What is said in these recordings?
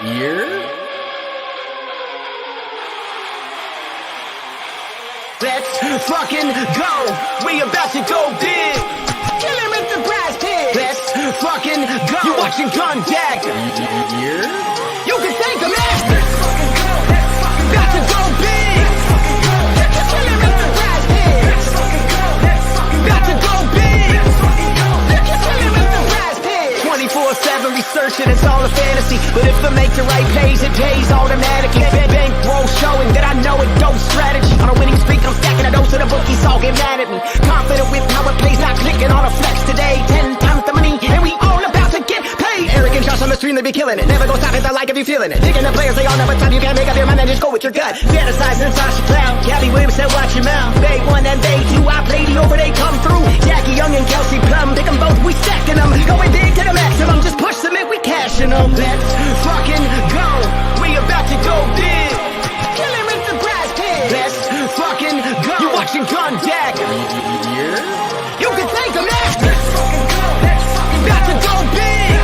Year? Let's fucking go. We about to go big. Kill him with the PrizePicks. Let's fucking go. You watching Contact. Year? You can thank the master. About to go big. Kill him with the PrizePicks. About to go big. Kill him with the PrizePicks. 24/7 researching, it's all a fantasy. But if I make the right plays, it pays automatically. Bankroll showing that I know it goes strategy. On a winning streak, I'm stacking a dose of the bookies, all get mad at me. Confident with how it plays, not clicking on a flex today. 10 times the money, and we all about to get paid. Eric and Josh on the stream, they be killing it. Never gonna stop it, I like if you feeling it. Picking the players, they all know what time you can't make up your mind, and just go with your gut. Fantasize and Sasha Clown. Gabby Williams said, watch your mouth. They 1 and they 2, I play the over, they come through. Jackie Young and Kelsey Plum, pick them both, we stacking them. Going big to the maximum, just push them in, we cashing them. Let's fucking go. We about to go big. Kill him with the PrizePicks. Let's fucking go. You watching Contact. Year? You can thank the master. About to go big.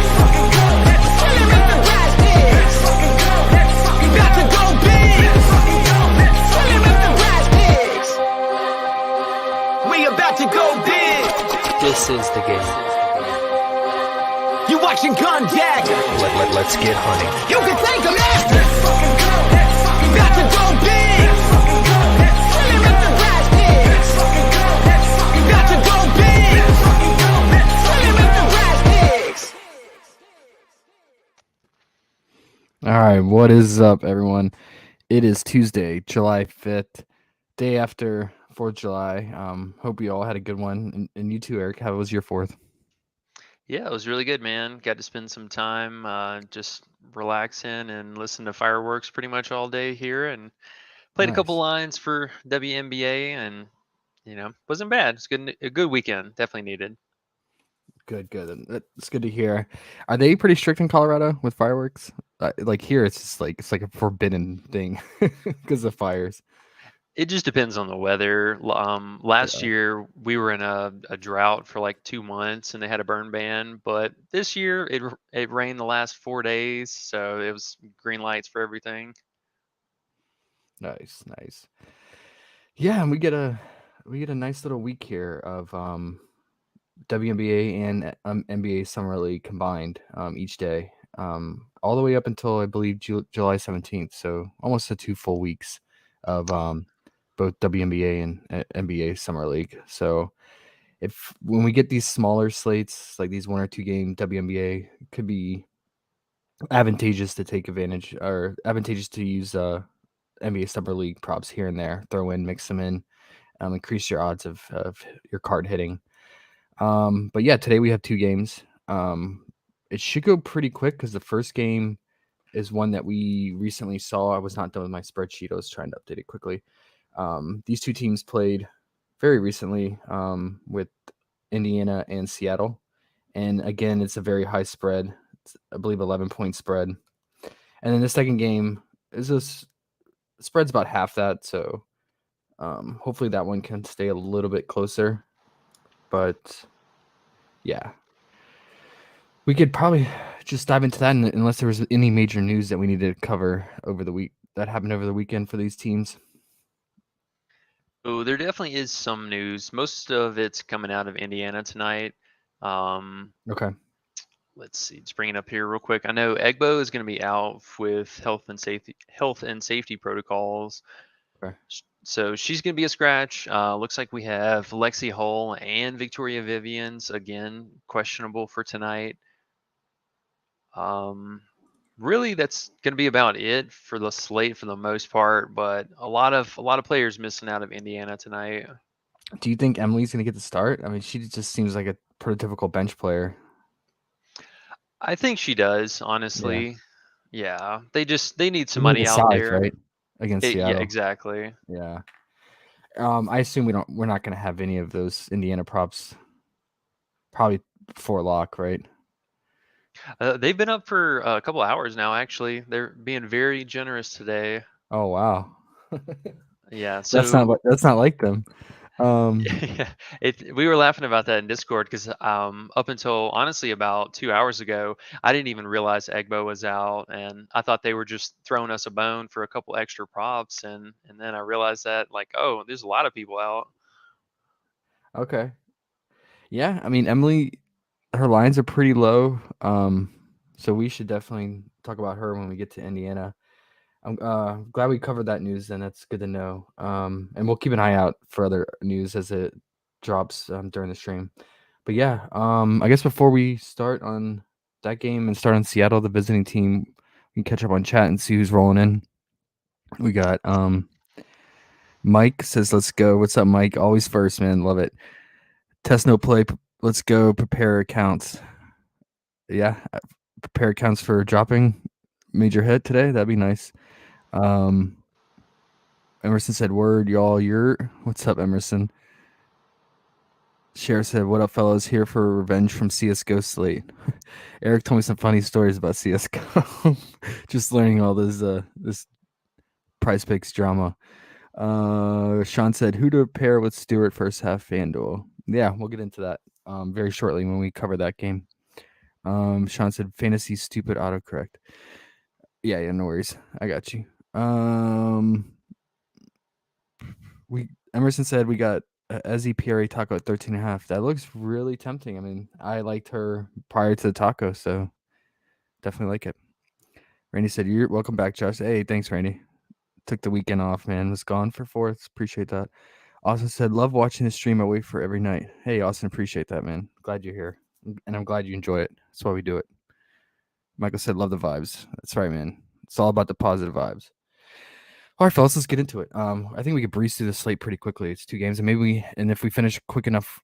Kill him with the PrizePicks. About to go big. Kill him with the PrizePicks. We about to go big. This is the game. You watching Contact. Let's get hunting. You can thank the master. About to go big. Kill him with the PrizePicks. About to go big. Kill him with the PrizePicks. All right, what is up, everyone? It is Tuesday, July 5th, day after 4th of July. Hope you all had a good one. And you too, Eric. How was your 4th? Yeah, it was really good, man. Got to spend some time just relaxing and listen to fireworks pretty much all day here, and played a couple Nice. lines for WNBA, and wasn't bad. It's good, a good weekend. Definitely needed. Good. It's good to hear. Are they pretty strict in Colorado with fireworks? Like here, it's like a forbidden thing because of fires. It just depends on the weather. Last Yeah. year we were in a drought for like 2 months, and they had a burn ban. But this year it rained the last 4 days, so it was green lights for everything. Nice. Yeah, and we get a nice little week here of WNBA and NBA Summer League combined each day, all the way up until I believe July 17th. So almost 2 full weeks of both WNBA and NBA Summer League. So when we get these smaller slates, like these 1 or 2 game WNBA, could be advantageous to take advantage, or advantageous to use NBA Summer League props here and there, mix them in, increase your odds of your card hitting. But yeah, today we have 2 games. It should go pretty quick because the first game is one that we recently saw. I was not done with my spreadsheet. I was trying to update it quickly. These 2 teams played very recently with Indiana and Seattle. And again, it's a very high spread. It's, I believe, 11-point spread. And then the second game is spread's about half that. So hopefully that one can stay a little bit closer. But yeah, we could probably just dive into that unless there was any major news that we needed to cover over the week that happened over the weekend for these teams. Oh, there definitely is some news. Most of it's coming out of Indiana tonight. Okay. Let's see, just bring it up here real quick. I know Egbo is going to be out with health and safety protocols. Okay. So she's going to be a scratch. Looks like we have Lexi Hull and Victoria Vivians again questionable for tonight. Really, that's going to be about it for the slate for the most part. But a lot of players missing out of Indiana tonight. Do you think Emily's going to get the start? I mean, she just seems like a prototypical bench player. I think she does, honestly. Yeah, they need some They need money the out size, there. right? Against Seattle. Yeah, exactly. Yeah. I assume we're not going to have any of those Indiana props. Probably for lock, right? They've been up for a couple hours now. Actually, they're being very generous today. Oh wow. Yeah, so that's not like them. Um, Yeah, we were laughing about that in Discord because up until honestly about 2 hours ago, I didn't even realize Egbo was out, and I thought they were just throwing us a bone for a couple extra props, and then I realized that like, oh, there's a lot of people out. okay. Yeah, I mean Emily, her lines are pretty low. So we should definitely talk about her when we get to Indiana. I'm glad we covered that news, and that's good to know. And we'll keep an eye out for other news as it drops during the stream. But yeah, I guess before we start on that game and start on Seattle, the visiting team, we can catch up on chat and see who's rolling in. We got Mike says, "Let's go." What's up, Mike? Always first, man. Love it. Test no play. Let's go. Prepare accounts. Yeah, prepare accounts for dropping major hit today. That'd be nice. Um, Emerson said, "Word, y'all. You're what's up, Emerson?" Cher said, "What up, fellas? Here for revenge from CS:GO Slate." Eric told me some funny stories about CS:GO. Just learning all this Prize Picks drama. Sean said, "Who to pair with Stewart first half FanDuel?" Yeah, we'll get into that very shortly when we cover that game. Sean said, "Fantasy stupid autocorrect." Yeah, no worries. I got you. We Emerson said we got Ezzy Pierre taco at 13.5. That looks really tempting. I mean, I liked her prior to the taco, so definitely like it. Randy said, "You're welcome back, Josh." Hey, thanks, Randy. Took the weekend off, man. Was gone for fourths. Appreciate that. Austin said, "Love watching the stream. I wait for every night." Hey, Austin, appreciate that, man. Glad you're here, and I'm glad you enjoy it. That's why we do it. Michael said, "Love the vibes." That's right, man. It's all about the positive vibes. All right, fellas, let's get into it. I think we could breeze through the slate pretty quickly. It's 2 games, and if we finish quick enough,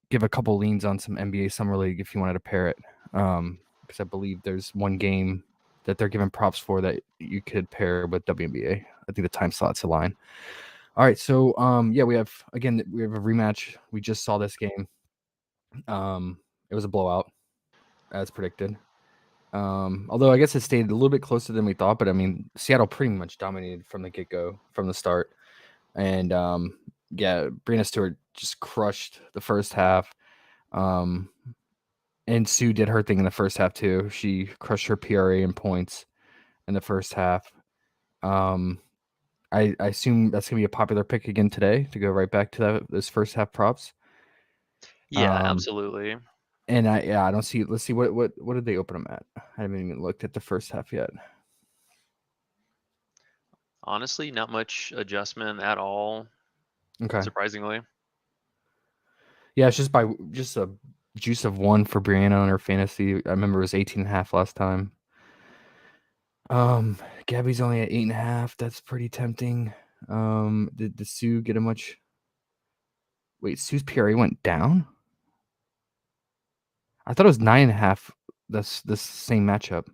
give a couple leans on some NBA Summer League if you wanted to pair it. Because I believe there's one game that they're giving props for that you could pair with WNBA. I think the time slots align. All right, so yeah, we have a rematch. We just saw this game. It was a blowout, as predicted. Although I guess it stayed a little bit closer than we thought, but I mean, Seattle pretty much dominated from the get-go, from the start. And yeah, Breanna Stewart just crushed the first half. And Sue did her thing in the first half too. She crushed her PRA in points in the first half. I assume that's gonna be a popular pick again today to go right back to those first half props. Yeah, Um, absolutely. and I don't see. Let's see what did they open them at? I haven't even looked at the first half yet. Honestly, not much adjustment at all, Okay. surprisingly. Yeah, it's just a juice of 1 for Brianna on her fantasy. I remember it was 18.5 last time. Gabby's only at 8.5. That's pretty tempting. Did Sue get a much? Wait, Sue's PRA went down? I thought it was 9.5. This same matchup.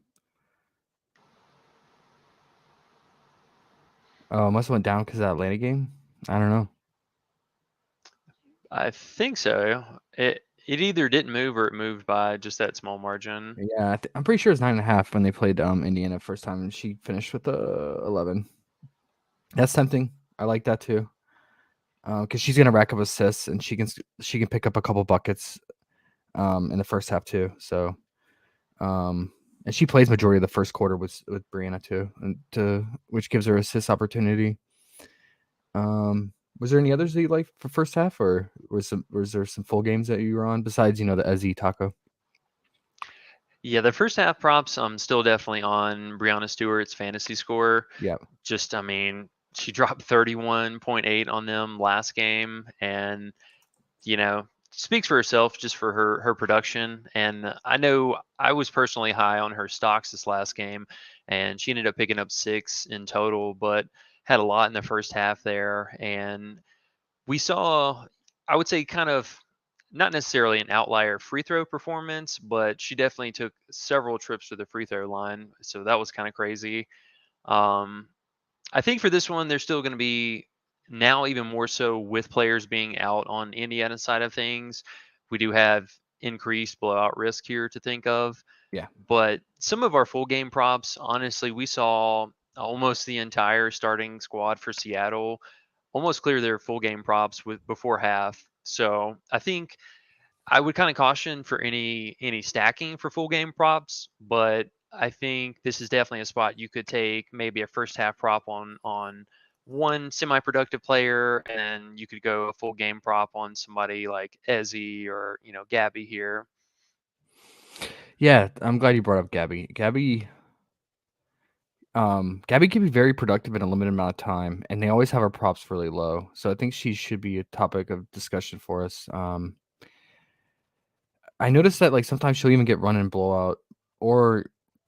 Oh, it must have went down because of that Atlanta game. I don't know. I think so. It either didn't move or it moved by just that small margin. Yeah, I'm pretty sure it's 9.5 when they played Indiana first time, and she finished with 11. That's tempting. I like that too. Because she's gonna rack up assists and she can pick up a couple buckets in the first half too. So and she plays majority of the first quarter with Brianna too, and which gives her assist opportunity. Was there any others that you liked for first half, or was there some full games that you were on besides the Ezzy Taco? Yeah, the first half props, I'm still definitely on Breonna Stewart's fantasy score. Yeah. Just, I mean, she dropped 31.8 on them last game, and speaks for herself just for her production. And I know I was personally high on her stocks this last game, and she ended up picking up 6 in total, but had a lot in the first half there. And we saw, I would say, kind of not necessarily an outlier free throw performance, but she definitely took several trips to the free throw line. So that was kind of crazy. Um, I think for this one, there's still going to be now even more so with players being out on Indiana side of things. We do have increased blowout risk here to think of. Yeah. But some of our full game props, honestly, we saw almost the entire starting squad for Seattle almost clear their full game props with before half. So I think I would kind of caution for any stacking for full game props, but I think this is definitely a spot you could take maybe a first half prop on one semi-productive player, and you could go a full game prop on somebody like Ezzy or Gabby here. Yeah, I'm glad you brought up Gabby. Gabby can be very productive in a limited amount of time, and they always have her props really low. So I think she should be a topic of discussion for us. I noticed that like sometimes she'll even get run and blowout, or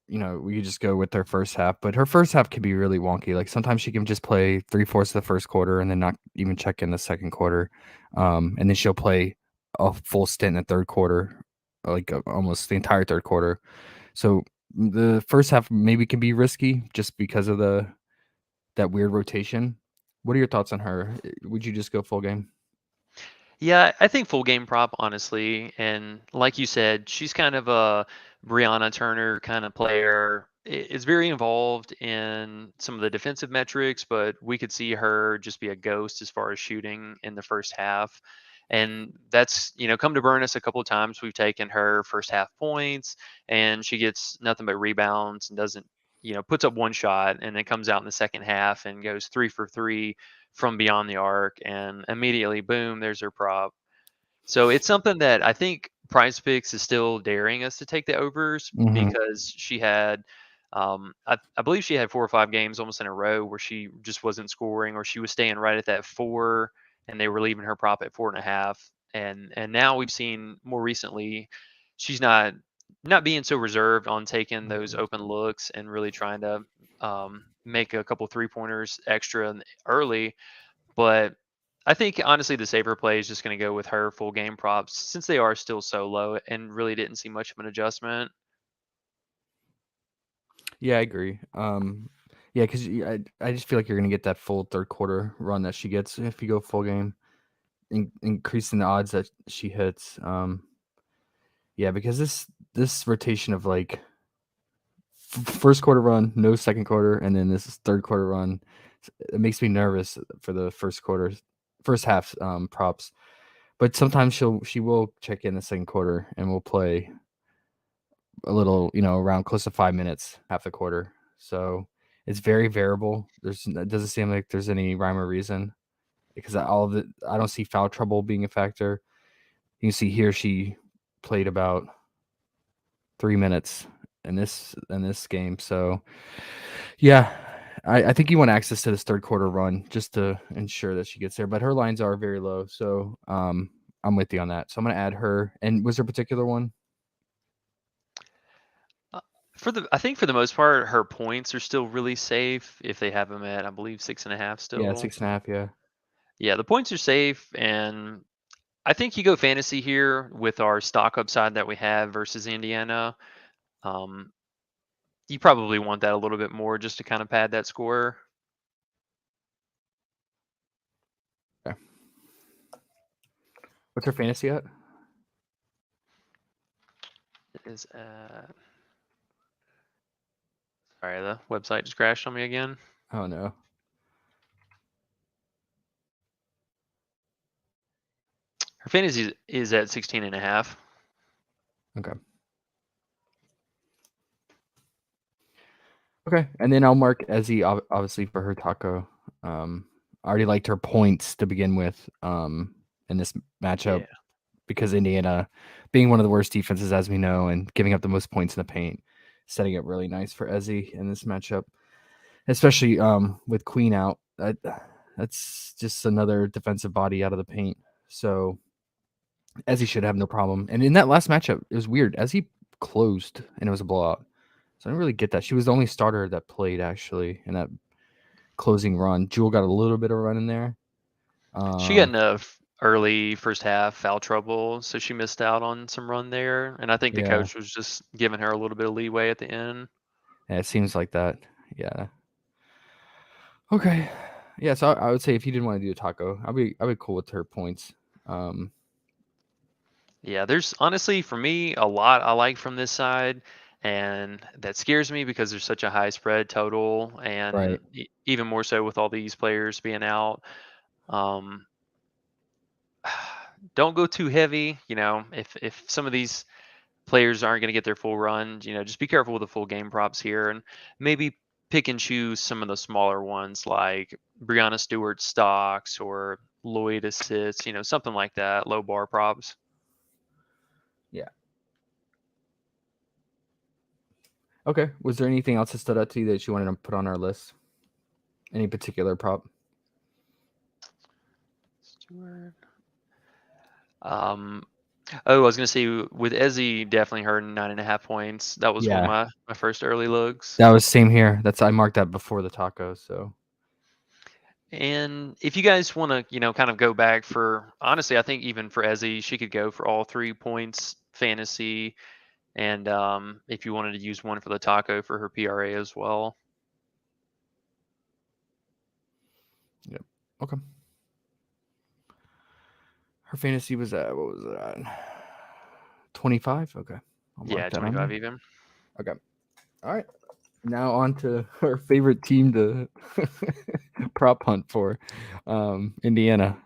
we could just go with her first half. But her first half can be really wonky. Like sometimes she can just play 3/4 of the first quarter and then not even check in the second quarter, and then she'll play a full stint in the third quarter, like almost the entire third quarter. So the first half maybe can be risky just because of that weird rotation. What are your thoughts on her? Would you just go full game? Yeah, I think full game prop, honestly. And like you said, she's kind of a Brianna Turner kind of player. Is very involved in some of the defensive metrics, but we could see her just be a ghost as far as shooting in the first half. And that's, come to burn us a couple of times. We've taken her first half points and she gets nothing but rebounds and doesn't, puts up one shot and then comes out in the second half and goes 3 for 3 from beyond the arc, and immediately, boom, there's her prop. So it's something that I think PrizePicks is still daring us to take the overs Hmm. because she had, I believe she had 4 or 5 games almost in a row where she just wasn't scoring, or she was staying right at that 4, and they were leaving her prop at 4.5. And now we've seen more recently, she's not being so reserved on taking those open looks and really trying to make a couple 3 pointers extra early. But I think honestly the safer play is just going to go with her full game props since they are still so low and really didn't see much of an adjustment. Yeah, I agree. Yeah, because I just feel like you're gonna get that full third quarter run that she gets if you go full game, increasing the odds that she hits. Yeah, because this rotation of like first quarter run, no second quarter, and then this third quarter run, it makes me nervous for the first half props. But sometimes she will check in the second quarter and we'll play a little, around close to 5 minutes, half the quarter. So it's very variable. It doesn't seem like there's any rhyme or reason because I don't see foul trouble being a factor. You can see here she played about 3 minutes in this game. So yeah, I think you want access to this third quarter run just to ensure that she gets there. But her lines are very low, so I'm with you on that. So I'm gonna add her. And was there a particular one? I think for the most part, her points are still really safe if they have them at, I believe, 6.5 Yeah, still. 6.5. Yeah. Yeah, the points are safe, and I think you go fantasy here with our stock upside that we have versus Indiana. Um, you probably want that a little bit more just to kind of pad that score. Okay. What's her fantasy at? It is sorry, the website just crashed on me again. Oh no. Her fantasy is at 16.5. Okay. Okay, and then I'll mark Ezzy obviously for her taco. I already liked her points to begin with in this matchup Yeah. because Indiana, being one of the worst defenses as we know, and giving up the most points in the paint, setting up really nice for Ezzy in this matchup, especially with Queen out. That's just another defensive body out of the paint. So Ezzy should have no problem. And in that last matchup, it was weird. Ezzy closed and it was a blowout. So I didn't really get that. She was the only starter that played actually in that closing run. Jewel got a little bit of a run in there. She got Um, enough early first half foul trouble, so she missed out on some run there. And I think the yeah, coach was just giving her a little bit of leeway at the end. yeah, it seems like that. Yeah. Okay. Yeah, so I would say if you didn't want to do a taco, I'd be cool with her points. Um, Yeah, there's honestly for me a lot I like from this side, and that scares me because there's such a high spread total, and right. even more so with all these players being out. Um, don't go too heavy. If some of these players aren't going to get their full run, just be careful with the full game props here, and maybe pick and choose some of the smaller ones like Brianna Stewart stocks or Lloyd assists, something like that, low bar props. Yeah. Okay. Was there anything else that stood out to you that you wanted to put on our list? Any particular prop? Stewart. Oh, I was gonna say with Ezzy, definitely her 9.5 points. That was one of Yeah. my first early looks. That was same here. I marked that before the tacos. So And if you guys want to, kind of go back for, honestly, I think even for Ezzy, she could go for all 3 points fantasy. And if you wanted to use one for the taco for her PRA as well. yep. Okay. Her fantasy was at what was that? 25. Okay. I'll mark Yeah, that on 25 there. even. Okay. All right. Now on to our favorite team to prop hunt for, Indiana.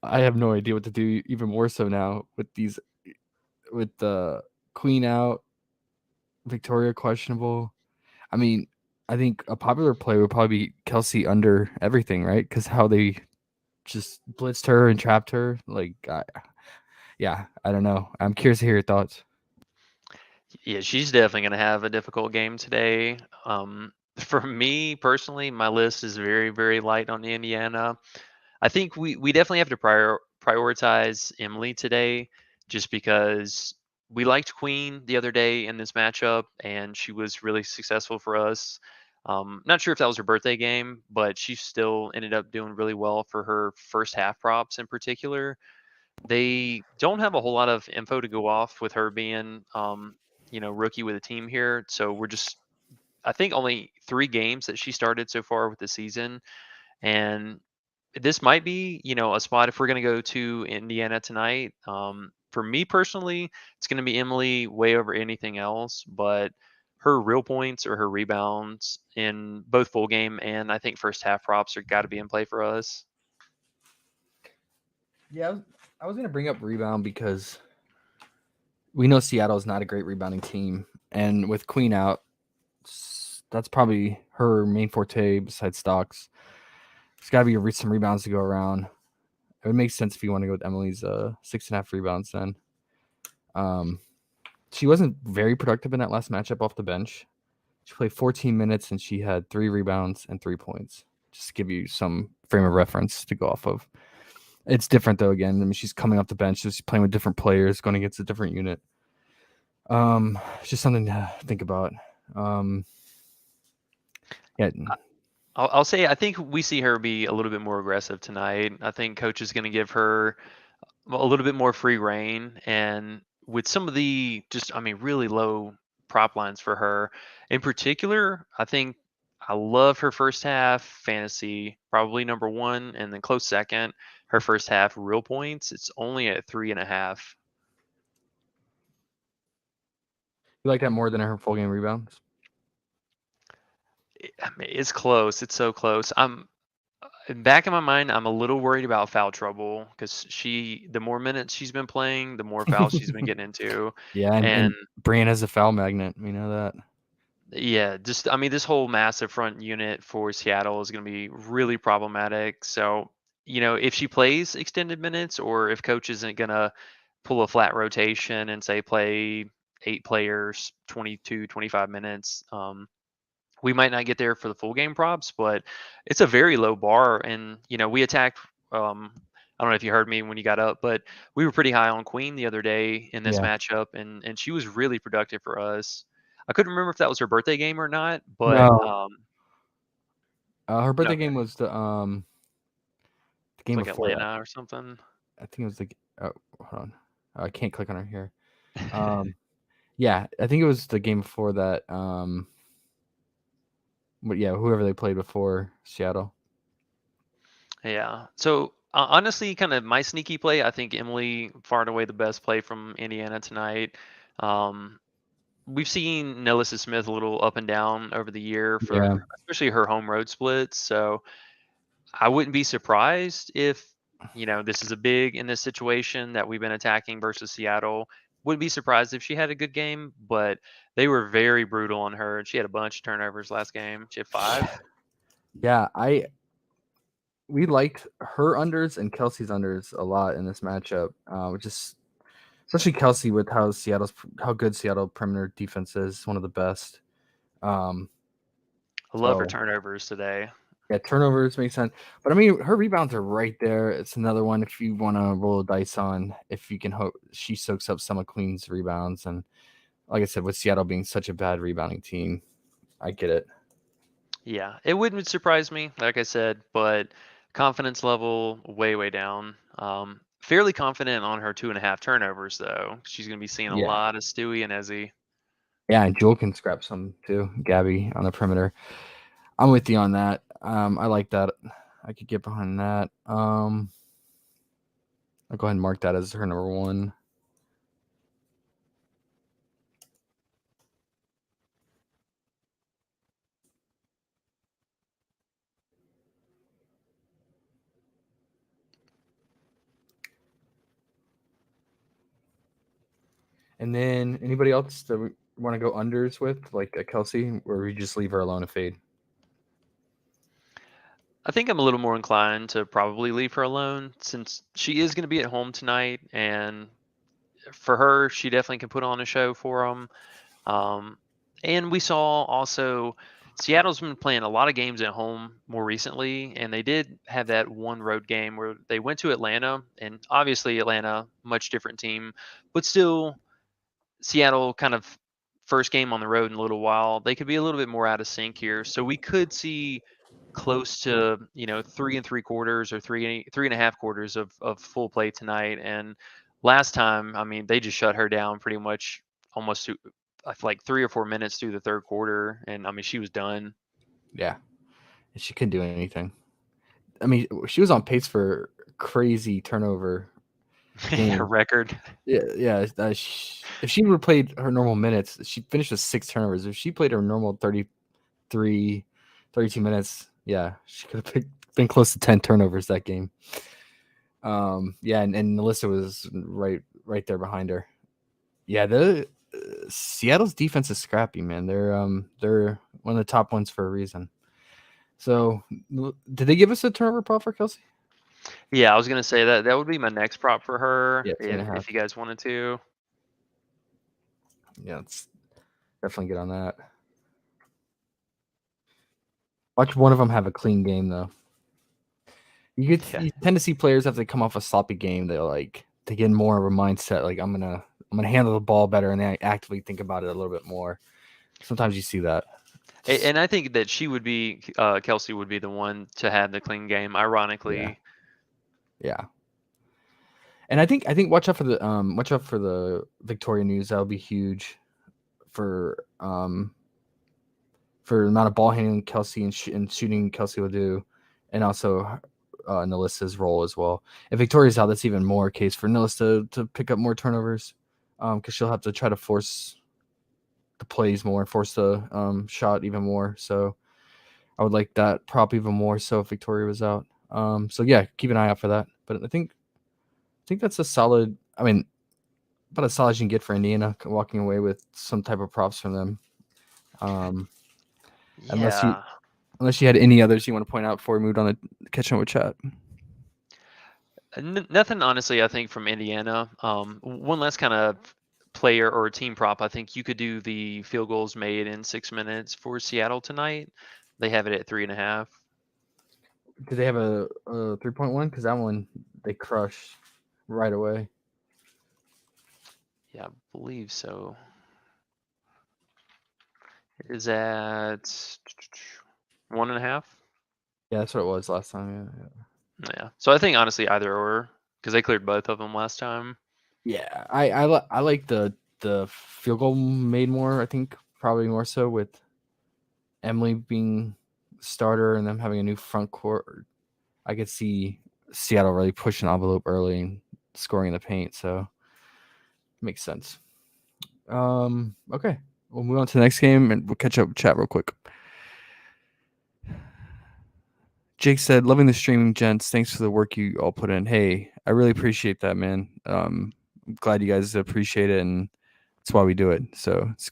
I have no idea what to do. Even more so now with the Queen out, Victoria questionable. I mean, I think a popular play would probably be Kelsey under everything, right? Because how they just blitzed her and trapped her. Yeah, I don't know. I'm curious to hear your thoughts. Yeah, she's definitely going to have a difficult game today. For me personally, my list is very, very light on Indiana. I think we definitely have to prioritize Emily today, just because we liked Queen the other day in this matchup, and she was really successful for us. Not sure if that was her birthday game, but she still ended up doing really well for her first half props in particular. They don't have a whole lot of info to go off with her being, rookie with a team here. So we're just, I think, only 3 games that she started so far with the season, and this might be, a spot if we're going to go to Indiana tonight. For me personally, it's going to be Emily way over anything else, but her real points or her rebounds in both full game and I think first half props are got to be in play for us. Yeah, I was gonna bring up rebound because we know Seattle is not a great rebounding team, and with Queen out, that's probably her main forte besides stocks. There's got to be some rebounds to go around. It would make sense if you want to go with Emily's 6.5 rebounds. Then, she wasn't very productive in that last matchup off the bench. She played 14 minutes and she had 3 rebounds and 3 points. Just to give you some frame of reference to go off of. It's different though. Again, I mean, she's coming off the bench, she's playing with different players, going against a different unit. It's just something to think about. Yeah, I'll say I think we see her be a little bit more aggressive tonight. I think coach is going to give her a little bit more free reign, and with some of the just, I mean, really low prop lines for her in particular, I think I love her first half fantasy, probably number one, and then close second, her first half real points. It's only at 3.5. you like that more than her full game rebounds? I mean, it's close. It's so close. Back in my mind, I'm a little worried about foul trouble because the more minutes she's been playing, the more fouls she's been getting into. Yeah, And and Brianna's a foul magnet. We know that. yeah, just, I mean, this whole massive front unit for Seattle is going to be really problematic. So, if she plays extended minutes or if coach isn't going to pull a flat rotation and say play 8 players, 22, 25 minutes, we might not get there for the full game props, but it's a very low bar. And, we attacked, I don't know if you heard me when you got up, but we were pretty high on Queen the other day in this Yeah. matchup, and she was really productive for us. I couldn't remember if that was her birthday game or not, but No, her birthday okay, game was the it's game like before that. Atlanta or something. I think it was hold on. I can't click on her here. Yeah, I think it was the game before that. But yeah, whoever they played before Seattle. Yeah. So honestly, kind of my sneaky play, I think Emily far and away the best play from Indiana tonight. Um, we've seen Nelissa Smith a little up and down over the year Yeah. for especially her home road splits. So I wouldn't be surprised if, this is a big in this situation that we've been attacking versus Seattle. Wouldn't be surprised if she had a good game, but they were very brutal on her. She had a bunch of turnovers last game. She had 5. Yeah, we liked her unders and Kelsey's unders a lot in this matchup, which is especially Kelsey with how good Seattle perimeter defense is, one of the best. I love her So turnovers today. yeah, turnovers make sense, but I mean her rebounds are right there. It's another one if you want to roll a dice on if you can hope she soaks up some of Queen's rebounds. And like I said, with Seattle being such a bad rebounding team, I get it. Yeah, it wouldn't surprise me, like I said, but confidence level way, way down. Fairly confident on her 2.5 turnovers, though. She's going to be seeing a Yeah, lot of Stewie and Ezzy. yeah, and Jewel can scrap some too. Gabby on the perimeter. I'm with you on that. I like that. I could get behind that. I'll go ahead and mark that as her number 1. And then anybody else that we want to go unders with, like a Kelsey, or we just leave her alone to fade? I think I'm a little more inclined to probably leave her alone since she is going to be at home tonight. And for her, she definitely can put on a show for them. And we saw also Seattle's been playing a lot of games at home more recently, and they did have that one road game where they went to Atlanta, and obviously Atlanta, much different team, but still Seattle kind of first game on the road in a little while. They could be a little bit more out of sync here, so we could see close to 3 3/4 or three and a half quarters of full play tonight. And last time, I mean, they just shut her down pretty much almost like 3 or 4 minutes through the third quarter, and I mean she was done. Yeah, and she couldn't do anything. I mean, she was on pace for crazy turnover game. Record. Yeah, yeah. If she would have played her normal minutes, she finished with 6 turnovers. If she played her normal 33, 32 minutes, yeah, she could have been close to 10 turnovers that game. Yeah, and Melissa was right there behind her. Yeah, the Seattle's defense is scrappy, man. They're one of the top ones for a reason. So, did they give us a turnover prop for Kelsey? Yeah, I was gonna say that would be my next prop for her Yeah, 2.5. if you guys wanted to. Yeah, let's definitely get on that. Watch one of them have a clean game though. You tend to see players after they come off a sloppy game, they get more of a mindset like I'm gonna handle the ball better, and they actively think about it a little bit more. Sometimes you see that. And I think that Kelsey would be the one to have the clean game. Ironically, Yeah. And I think watch out for the Victoria news. That'll be huge for the amount of ball handling Kelsey and shooting Kelsey will do, and also Nelissa's role as well. If Victoria's out, that's even more case for Nelissa to pick up more turnovers, because she'll have to try to force the plays more and force the shot even more. So I would like that prop even more so if Victoria was out. So yeah, keep an eye out for that. But I think that's a solid. I mean, about as solid as you can get for Indiana, walking away with some type of props from them. yeah. Unless you had any others you want to point out before we moved on to catching up with chat. Nothing, honestly, I think from Indiana. One last kind of player or team prop. I think you could do the field goals made in 6 minutes for Seattle tonight. They have it at 3.5. Do they have a 3.1? Because that one they crush right away. Yeah, I believe so. It is at 1.5. Yeah, that's what it was last time. Yeah. So I think honestly either or, because they cleared both of them last time. Yeah, I like the field goal made more. I think probably more so with Emily being starter and them having a new front court. I could see Seattle really pushing the envelope early and scoring in the paint. So makes sense. Okay, we'll move on to the next game and we'll catch up with chat real quick. Jake said, "Loving the streaming, gents. Thanks for the work you all put in. Hey, I really appreciate that, man. I'm glad you guys appreciate it, and that's why we do it. So it's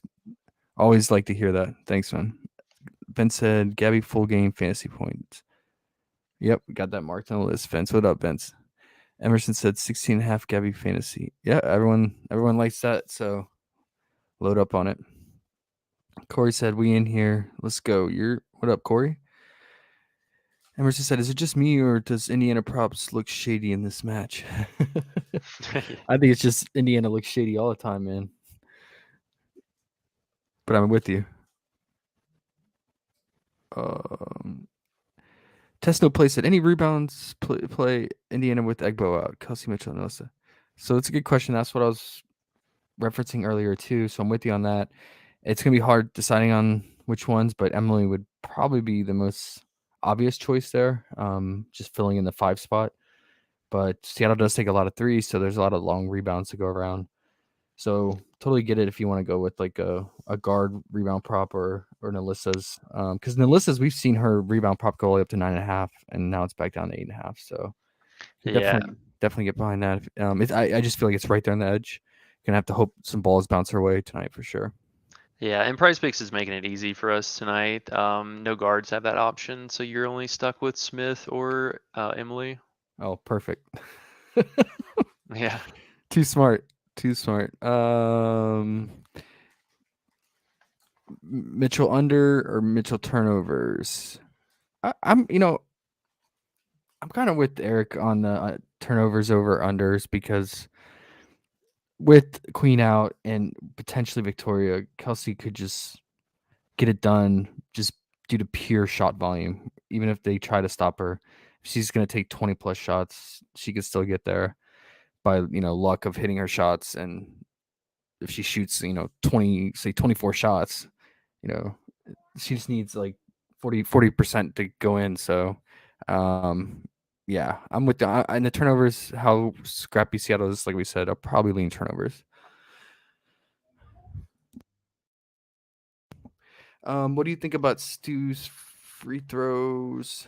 always like to hear that. Thanks, man." Ben said, "Gabby full game fantasy points." Yep, we got that marked on the list. Vince, what up, Vince? Emerson said 16.5 Gabby fantasy. Yeah, everyone likes that. So load up on it. Corey said, "We in here. Let's go." What up, Corey? Emerson said, "Is it just me or does Indiana props look shady in this match?" I think it's just Indiana looks shady all the time, man. But I'm with you. Testo Play said, "Any rebounds play Indiana with Egbo out? Kelsey Mitchell and Nosa." So it's a good question. That's what I was referencing earlier too. So I'm with you on that. It's gonna be hard deciding on which ones, but Emily would probably be the most obvious choice there. Just filling in the 5 spot. But Seattle does take a lot of threes, so there's a lot of long rebounds to go around. So totally get it if you want to go with like a guard rebound prop or an Alyssa's. Because in Alyssa's, we've seen her rebound prop go all the way up to 9.5, and now it's back down to 8.5. So Yeah. definitely get behind that. I just feel like it's right there on the edge. Gonna have to hope some balls bounce her way tonight for sure. Yeah, and PrizePicks is making it easy for us tonight. No guards have that option, so you're only stuck with Smith or Emily. Oh, perfect. Yeah. Too smart. Mitchell under or Mitchell turnovers? I'm kind of with Eric on the turnovers over unders because with Queen out and potentially Victoria, Kelsey could just get it done just due to pure shot volume. Even if they try to stop her, if she's going to take 20 plus shots, she could still get there by luck of hitting her shots. And if she shoots 24 shots, she just needs like 40% to go in. So yeah, I'm with and the turnovers, how scrappy Seattle is, like we said, I'll probably lean turnovers. What do you think about Stu's free throws?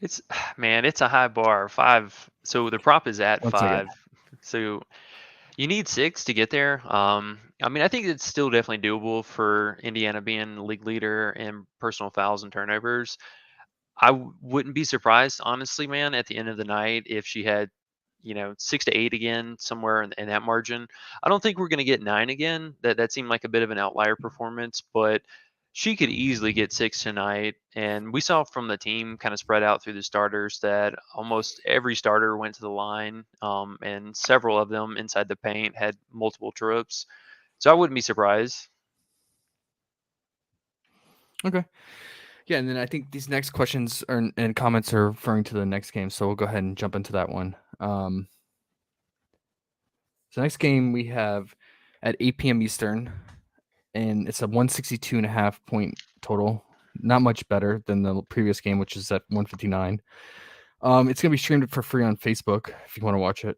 It's it's a high bar. 5. So the prop is at 1 second. 5. So you need 6 to get there. I think it's still definitely doable for Indiana being league leader in personal fouls and turnovers. I wouldn't be surprised, honestly, man, at the end of the night if she had, 6 to 8 again, somewhere in that margin. I don't think we're going to get 9 again. That seemed like a bit of an outlier performance, but she could easily get 6 tonight. And we saw from the team kind of spread out through the starters that almost every starter went to the line, and several of them inside the paint had multiple trips. So I wouldn't be surprised. Okay. Yeah, and then I think these next questions and comments are referring to the next game, so we'll go ahead and jump into that one. So next game we have at 8 p.m. Eastern, and it's a 162.5 point total. Not much better than the previous game, which is at 159. It's gonna be streamed for free on Facebook if you want to watch it.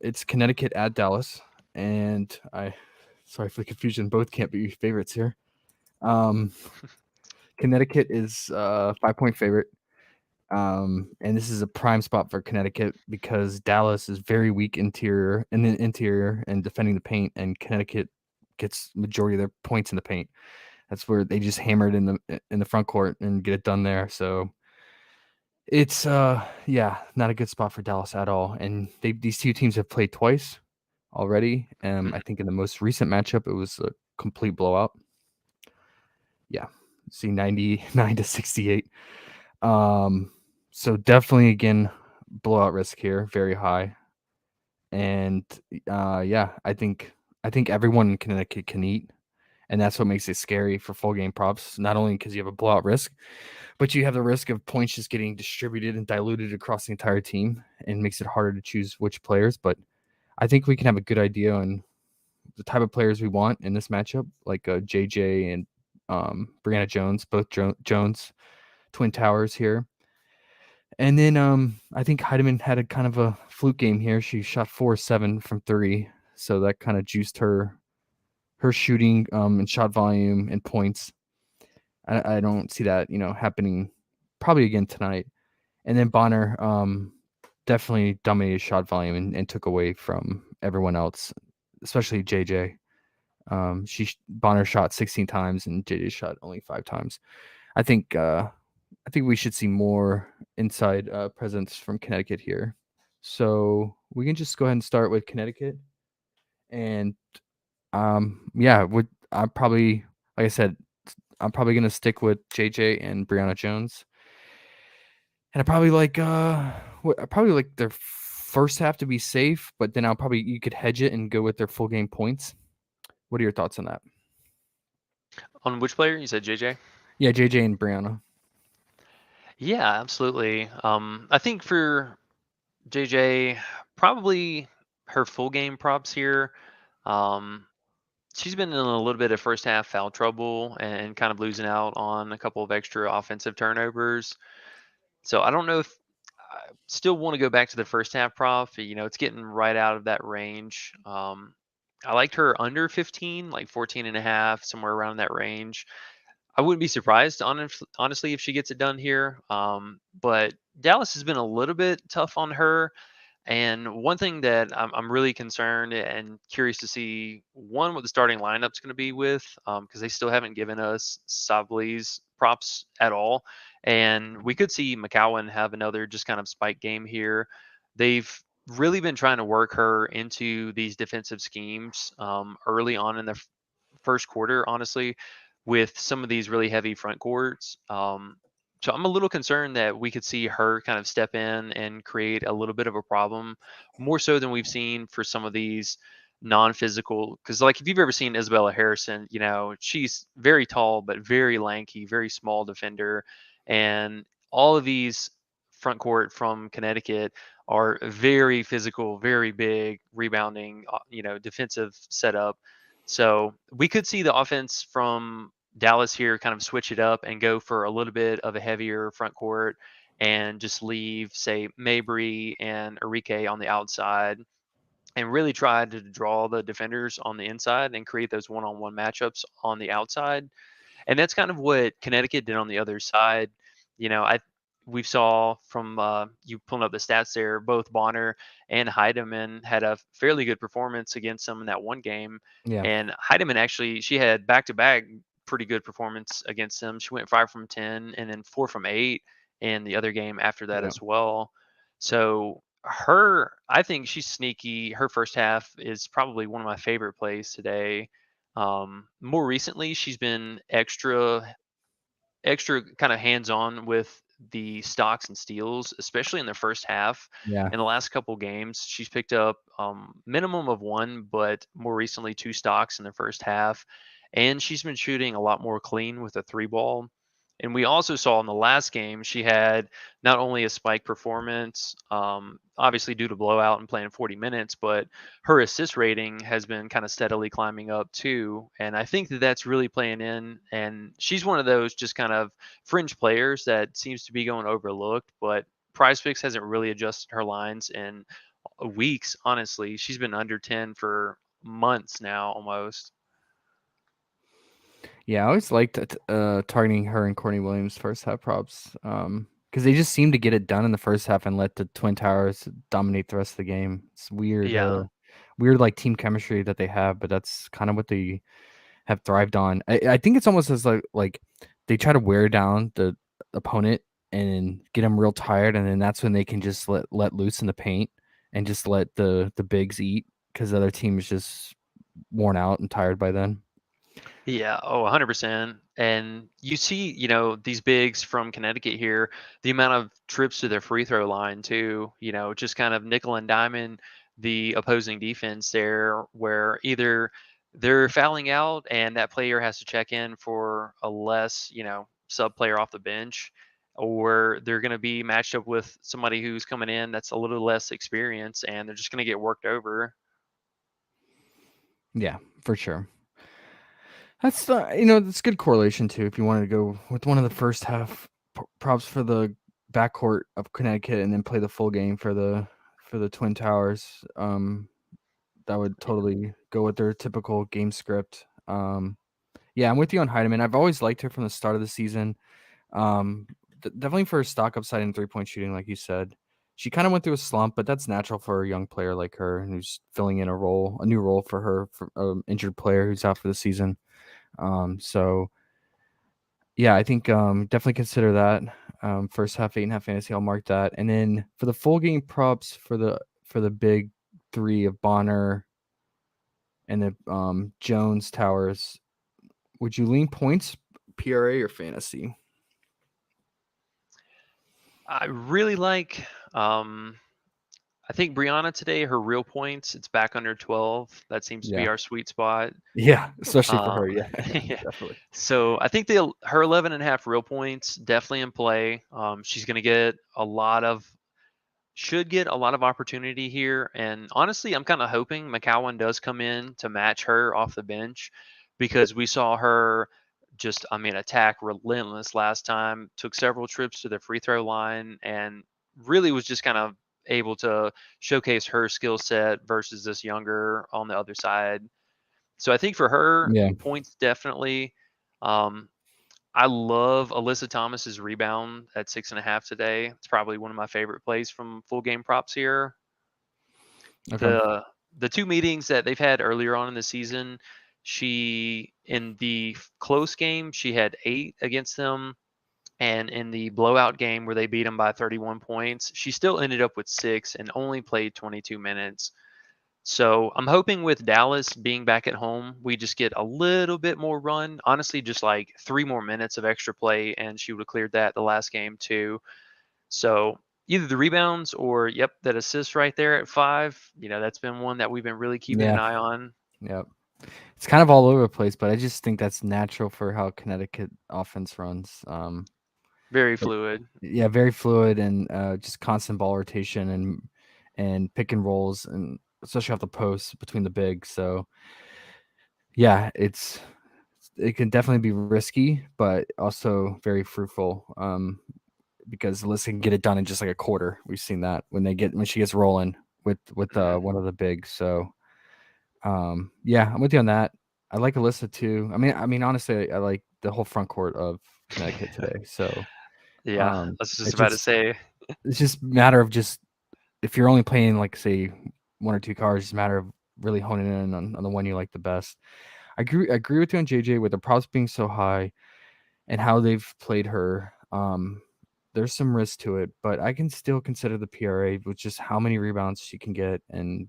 It's Connecticut at Dallas, and sorry for the confusion. Both can't be favorites here. Connecticut is 5-point favorite. And this is a prime spot for Connecticut because Dallas is very weak in the interior and defending the paint, and Connecticut gets majority of their points in the paint. That's where they just hammer it in the front court and get it done there. So it's not a good spot for Dallas at all. And these two teams have played twice already. I think in the most recent matchup it was a complete blowout. Yeah. See 99 to 68. So definitely again blowout risk here, very high. And I think everyone in Connecticut can eat, and that's what makes it scary for full game props. Not only because you have a blowout risk, but you have the risk of points just getting distributed and diluted across the entire team, and makes it harder to choose which players. But I think we can have a good idea on the type of players we want in this matchup, like JJ and Brianna Jones, both Jones, Twin Towers here. And then I think Heidemann had a kind of a fluke game here. She shot 4-7 from 3, so that kind of juiced her her shooting and shot volume and points. I don't see that happening probably again tonight. And then Bonner definitely dominated shot volume and took away from everyone else, especially JJ. Bonner shot 16 times and JJ shot only 5 times. I think we should see more inside presence from Connecticut here. So we can just go ahead and start with Connecticut. And yeah, I'm probably, like I said, I'm probably gonna stick with JJ and Brianna Jones. And I probably like their first half to be safe, but then you could hedge it and go with their full game points. What are your thoughts on that? On which player? You said JJ? Yeah, JJ and Brianna. Yeah, absolutely. I think for JJ, probably her full game props here. Um, she's been in a little bit of first half foul trouble and kind of losing out on a couple of extra offensive turnovers. So I don't know if I still want to go back to the first half prop. It's getting right out of that range. I liked her under 15, like 14 and a half, somewhere around that range. I wouldn't be surprised, honestly, if she gets it done here. But Dallas has been a little bit tough on her. And one thing that I'm really concerned and curious to see, one, what the starting lineup's going to be with, because they still haven't given us Sabli's props at all. And we could see McCowan have another just kind of spike game here. They've really been trying to work her into these defensive schemes early on in the first quarter, honestly, with some of these really heavy front courts. So I'm a little concerned that we could see her kind of step in and create a little bit of a problem, more so than we've seen for some of these non-physical. Because like if you've ever seen Isabella Harrison, she's very tall but very lanky, very small defender, and all of these front court from Connecticut are very physical, very big, rebounding, defensive setup. So we could see the offense from Dallas here kind of switch it up and go for a little bit of a heavier front court and just leave, say, Mabry and Enrique on the outside and really try to draw the defenders on the inside and create those one-on-one matchups on the outside. And that's kind of what Connecticut did on the other side. I we saw from you pulling up the stats there, both Bonner and Heidemann had a fairly good performance against them in that one game. Yeah. And Heidemann actually, she had back-to-back pretty good performance against them. She went 5 from 10 and then 4 from 8 in the other game after that Yeah. as well. So I think she's sneaky. Her first half is probably one of my favorite plays today. More recently, she's been extra kind of hands on with the stocks and steals, especially in the first half. Yeah. In the last couple games, she's picked up minimum of one, but more recently two stocks in the first half. And she's been shooting a lot more clean with a three ball. And we also saw in the last game, she had not only a spike performance, obviously due to blowout and playing 40 minutes, but her assist rating has been kind of steadily climbing up too. And I think that that's really playing in. And she's one of those just kind of fringe players that seems to be going overlooked, but PrizePicks hasn't really adjusted her lines in weeks, honestly. She's been under 10 for months now almost. Yeah, I always liked targeting her and Courtney Williams first half props because they just seem to get it done in the first half and let the Twin Towers dominate the rest of the game. It's weird, Yeah. weird like team chemistry that they have, but that's kind of what they have thrived on. I think it's almost as like they try to wear down the opponent and get them real tired, and then that's when they can just let loose in the paint and just let the bigs eat because the other team is just worn out and tired by then. Yeah, 100%. And you see, these bigs from Connecticut here, the amount of trips to their free throw line too, just kind of nickel and diamond the opposing defense there, where either they're fouling out and that player has to check in for a less, sub player off the bench, or they're going to be matched up with somebody who's coming in that's a little less experienced and they're just going to get worked over. Yeah, for sure. That's that's good correlation too. If you wanted to go with one of the first half props for the backcourt of Connecticut and then play the full game for the Twin Towers, that would totally go with their typical game script. Yeah, I'm with you on Heidemann. I've always liked her from the start of the season. Definitely for her stock upside in 3-point shooting, like you said. She kind of went through a slump, but that's natural for a young player like her who's filling in a new role for her, for injured player who's out for the season. So yeah, I think definitely consider that. First half 8.5 fantasy, I'll mark that. And then for the full game props for the big three of Bonner and the Jones Towers, would you lean points, PRA, or fantasy? I really like. I think Brianna today, her real points, it's back under 12. That seems to be Yeah. our sweet spot. Yeah, especially for her. Um, Yeah, yeah. definitely. So I think her 11.5 real points definitely in play. She's going to should get a lot of opportunity here. And honestly, I'm kind of hoping McCowan does come in to match her off the bench, because we saw her attack relentless last time, took several trips to the free throw line, and really was just kind of able to showcase her skill set versus this younger on the other side. So I think for her, Yeah. points definitely. Um, I love Alyssa Thomas's rebound at 6.5 today. It's probably one of my favorite plays from full game props here. Okay. The two meetings that they've had earlier on in the season, in the close game, she had 8 against them. And in the blowout game where they beat them by 31 points, she still ended up with 6 and only played 22 minutes. So I'm hoping with Dallas being back at home, we just get a little bit more run. Honestly, just like 3 more minutes of extra play, and she would have cleared that the last game too. So either the rebounds or, yep, that assist right there at 5. That's been one that we've been really keeping an Yeah. eye on. Yep. It's kind of all over the place, but I just think that's natural for how Connecticut offense runs. Very But fluid. yeah, very fluid and just constant ball rotation and pick and rolls, and especially off the post between the bigs. So yeah, it can definitely be risky, but also very fruitful. Because Alyssa can get it done in just like a quarter. We've seen that when she gets rolling with Mhm. one of the bigs. So yeah, I'm with you on that. I like Alyssa too. I mean, honestly, I like the whole front court of Connecticut today. So Yeah, I was just it's about to just say. it's just matter of just if you're only playing like say one or two cards, it's a matter of really honing in on the one you like the best. I agree with you on JJ with the props being so high and how they've played her. There's some risk to it, but I can still consider the PRA with just how many rebounds she can get and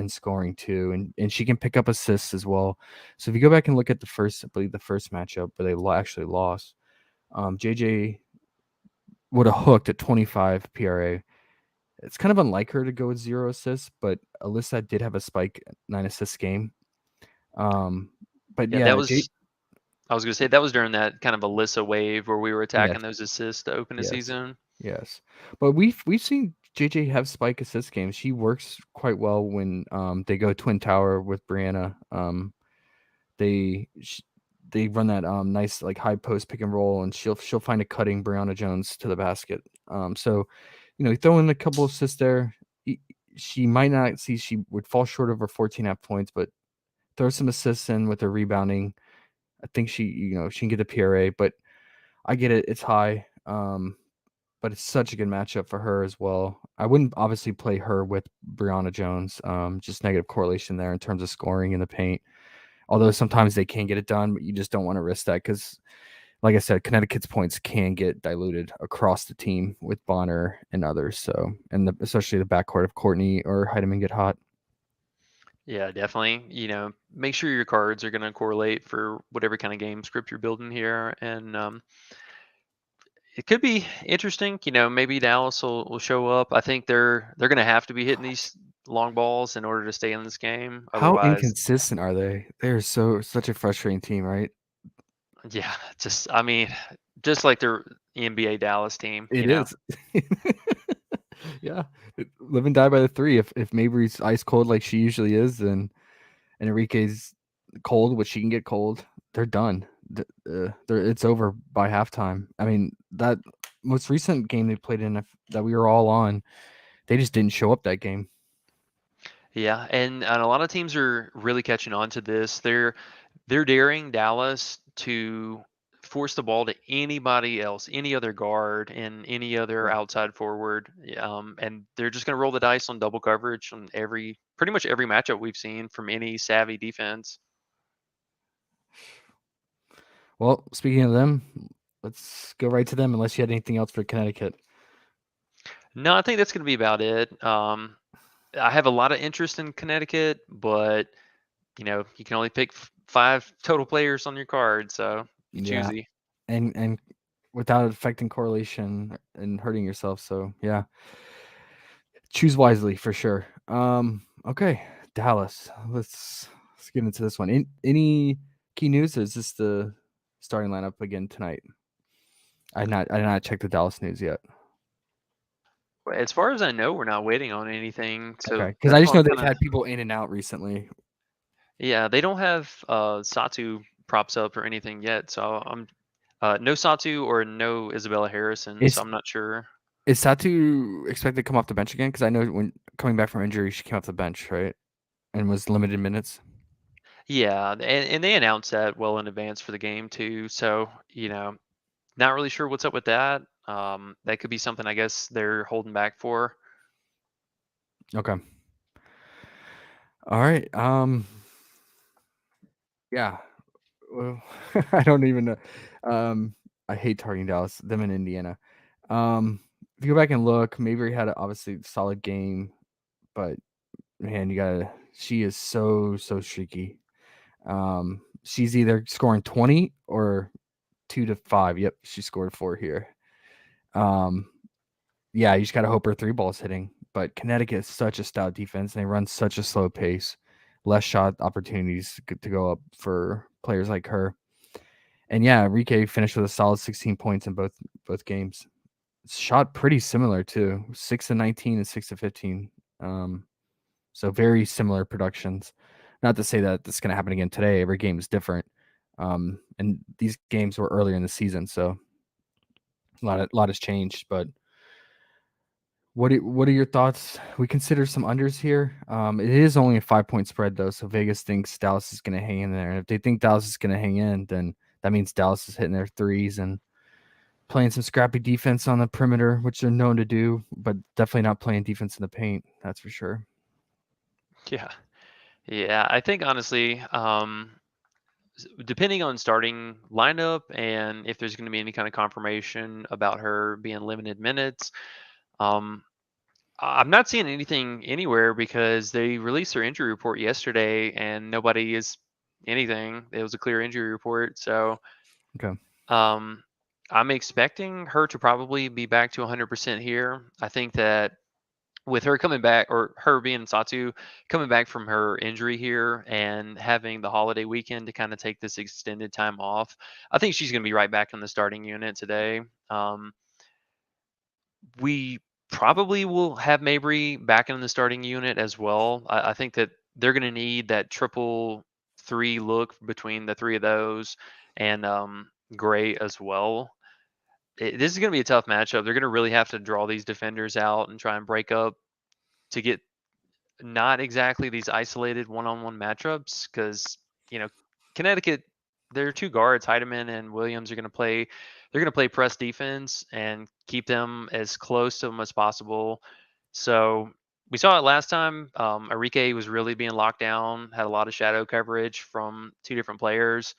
scoring too, and she can pick up assists as well. So if you go back and look at I believe the first matchup where they actually lost, JJ would have hooked at 25 PRA. It's kind of unlike her to go with 0 assists, but Alyssa did have a spike 9 assist game. Um, but Yeah, that yeah, was I was gonna say that was during that kind of Alyssa wave where we were yes, attacking those assists to open the yes. season. Yes, but we've seen JJ have spike assist games. She works quite well when they go twin tower with Brianna. They sh- they run that nice like high post pick and roll, and she'll find a cutting Brianna Jones to the basket. So you throw in a couple of assists there. She might not see she would fall short of her 14.5 points, but throw some assists in with her rebounding. I think she can get the PRA, but I get it. It's high. But it's such a good matchup for her as well. I wouldn't obviously play her with Brianna Jones. Just negative correlation there in terms of scoring in the paint. Although sometimes they can get it done, but you just don't want to risk that because, like I said, Connecticut's points can get diluted across the team with Bonner and others. So, and especially the backcourt of Courtney or Heidemann get hot. Yeah, definitely. Make sure your cards are gonna correlate for whatever kind of game script you're building here, and it could be interesting. Maybe Dallas will show up. I think they're gonna have to be hitting these long balls in order to stay in this game. How Otherwise, inconsistent are they? They're such a frustrating team, right? yeah, just like the NBA Dallas team. It is. Yeah. Live and die by the three. If Mabry's ice cold like she usually is, and Enrique's cold, which she can get cold, they're done. It's over by halftime. I mean, that most recent game they played in that we were all on, they just didn't show up that game. Yeah, and a lot of teams are really catching on to this. they're daring Dallas to force the ball to anybody else, any other guard and any other Yeah. outside forward. And they're just going to roll the dice on double coverage on pretty much every matchup we've seen from any savvy defense. Well, speaking of them, let's go right to them. Unless you had anything else for Connecticut. No, I think that's going to be about it. I have a lot of interest in Connecticut, but you can only pick 5 total players on your card, so be Yeah, choosy. and without affecting correlation and hurting yourself. So yeah, choose wisely for sure. Okay, Dallas. Let's get into this one. Any key news? Or is this the starting lineup again tonight? I did not check the Dallas news yet. As far as I know, we're not waiting on anything, Okay, so because I that's just why know I'm they've kind of. had people in and out recently. Yeah, they don't have Satu props up or anything yet, so I'm no Satu or no Isabella Harrison, so Is I'm not sure. is Satu expected to come off the bench again? Because I know when coming back from injury, she came off the bench, right, and was limited minutes. Yeah, and they announced that well in advance for the game too, so not really sure what's up with that. That could be something I guess they're holding back for. Okay. All right. Yeah. Well, I don't even know. I hate targeting Dallas, them in Indiana. If you go back and look, Mabry had a obviously solid game, but man, she is so streaky. She's either scoring 20 or 2 to 5. Yep, she scored 4 here. Yeah, you just gotta hope her 3 ball's hitting. But Connecticut is such a stout defense, and they run such a slow pace, less shot opportunities to go up for players like her. And yeah, Enrique finished with a solid 16 points in both games. Shot pretty similar too, 6 to 19 and 6 to 15. So very similar productions. Not to say that this is going to happen again today. Every game is different. And these games were earlier in the season, so a lot has changed. But what are your thoughts? We consider some unders here. It is only a 5-point spread though, so Vegas thinks Dallas is going to hang in there. And if they think Dallas is going to hang in, then that means Dallas is hitting their threes and playing some scrappy defense on the perimeter, which they're known to do, but definitely not playing defense in the paint. That's for sure. Yeah, yeah. I think honestly, depending on starting lineup and if there's going to be any kind of confirmation about her being limited minutes, um, I'm not seeing anything anywhere because they released their injury report yesterday and nobody is anything. It was a clear injury report, so Okay. um, I'm expecting her to probably be back to 100% here. I think that with her coming back, or her being Satu coming back from her injury here and having the holiday weekend to kind of take this extended time off, I think she's going to be right back in the starting unit today. We probably will have Mabry back in the starting unit as well. I think that they're going to need that triple 3 look between the 3 of those and Gray as well. This is going to be a tough matchup. They're going to really have to draw these defenders out and try and break up to get not exactly these isolated one-on-one matchups because you know Connecticut, their 2 guards, Heidemann and Williams, are going to play. They're going to play press defense and keep them as close to them as possible. So we saw it last time. Enrique was really being locked down, had a lot of shadow coverage from 2 different players.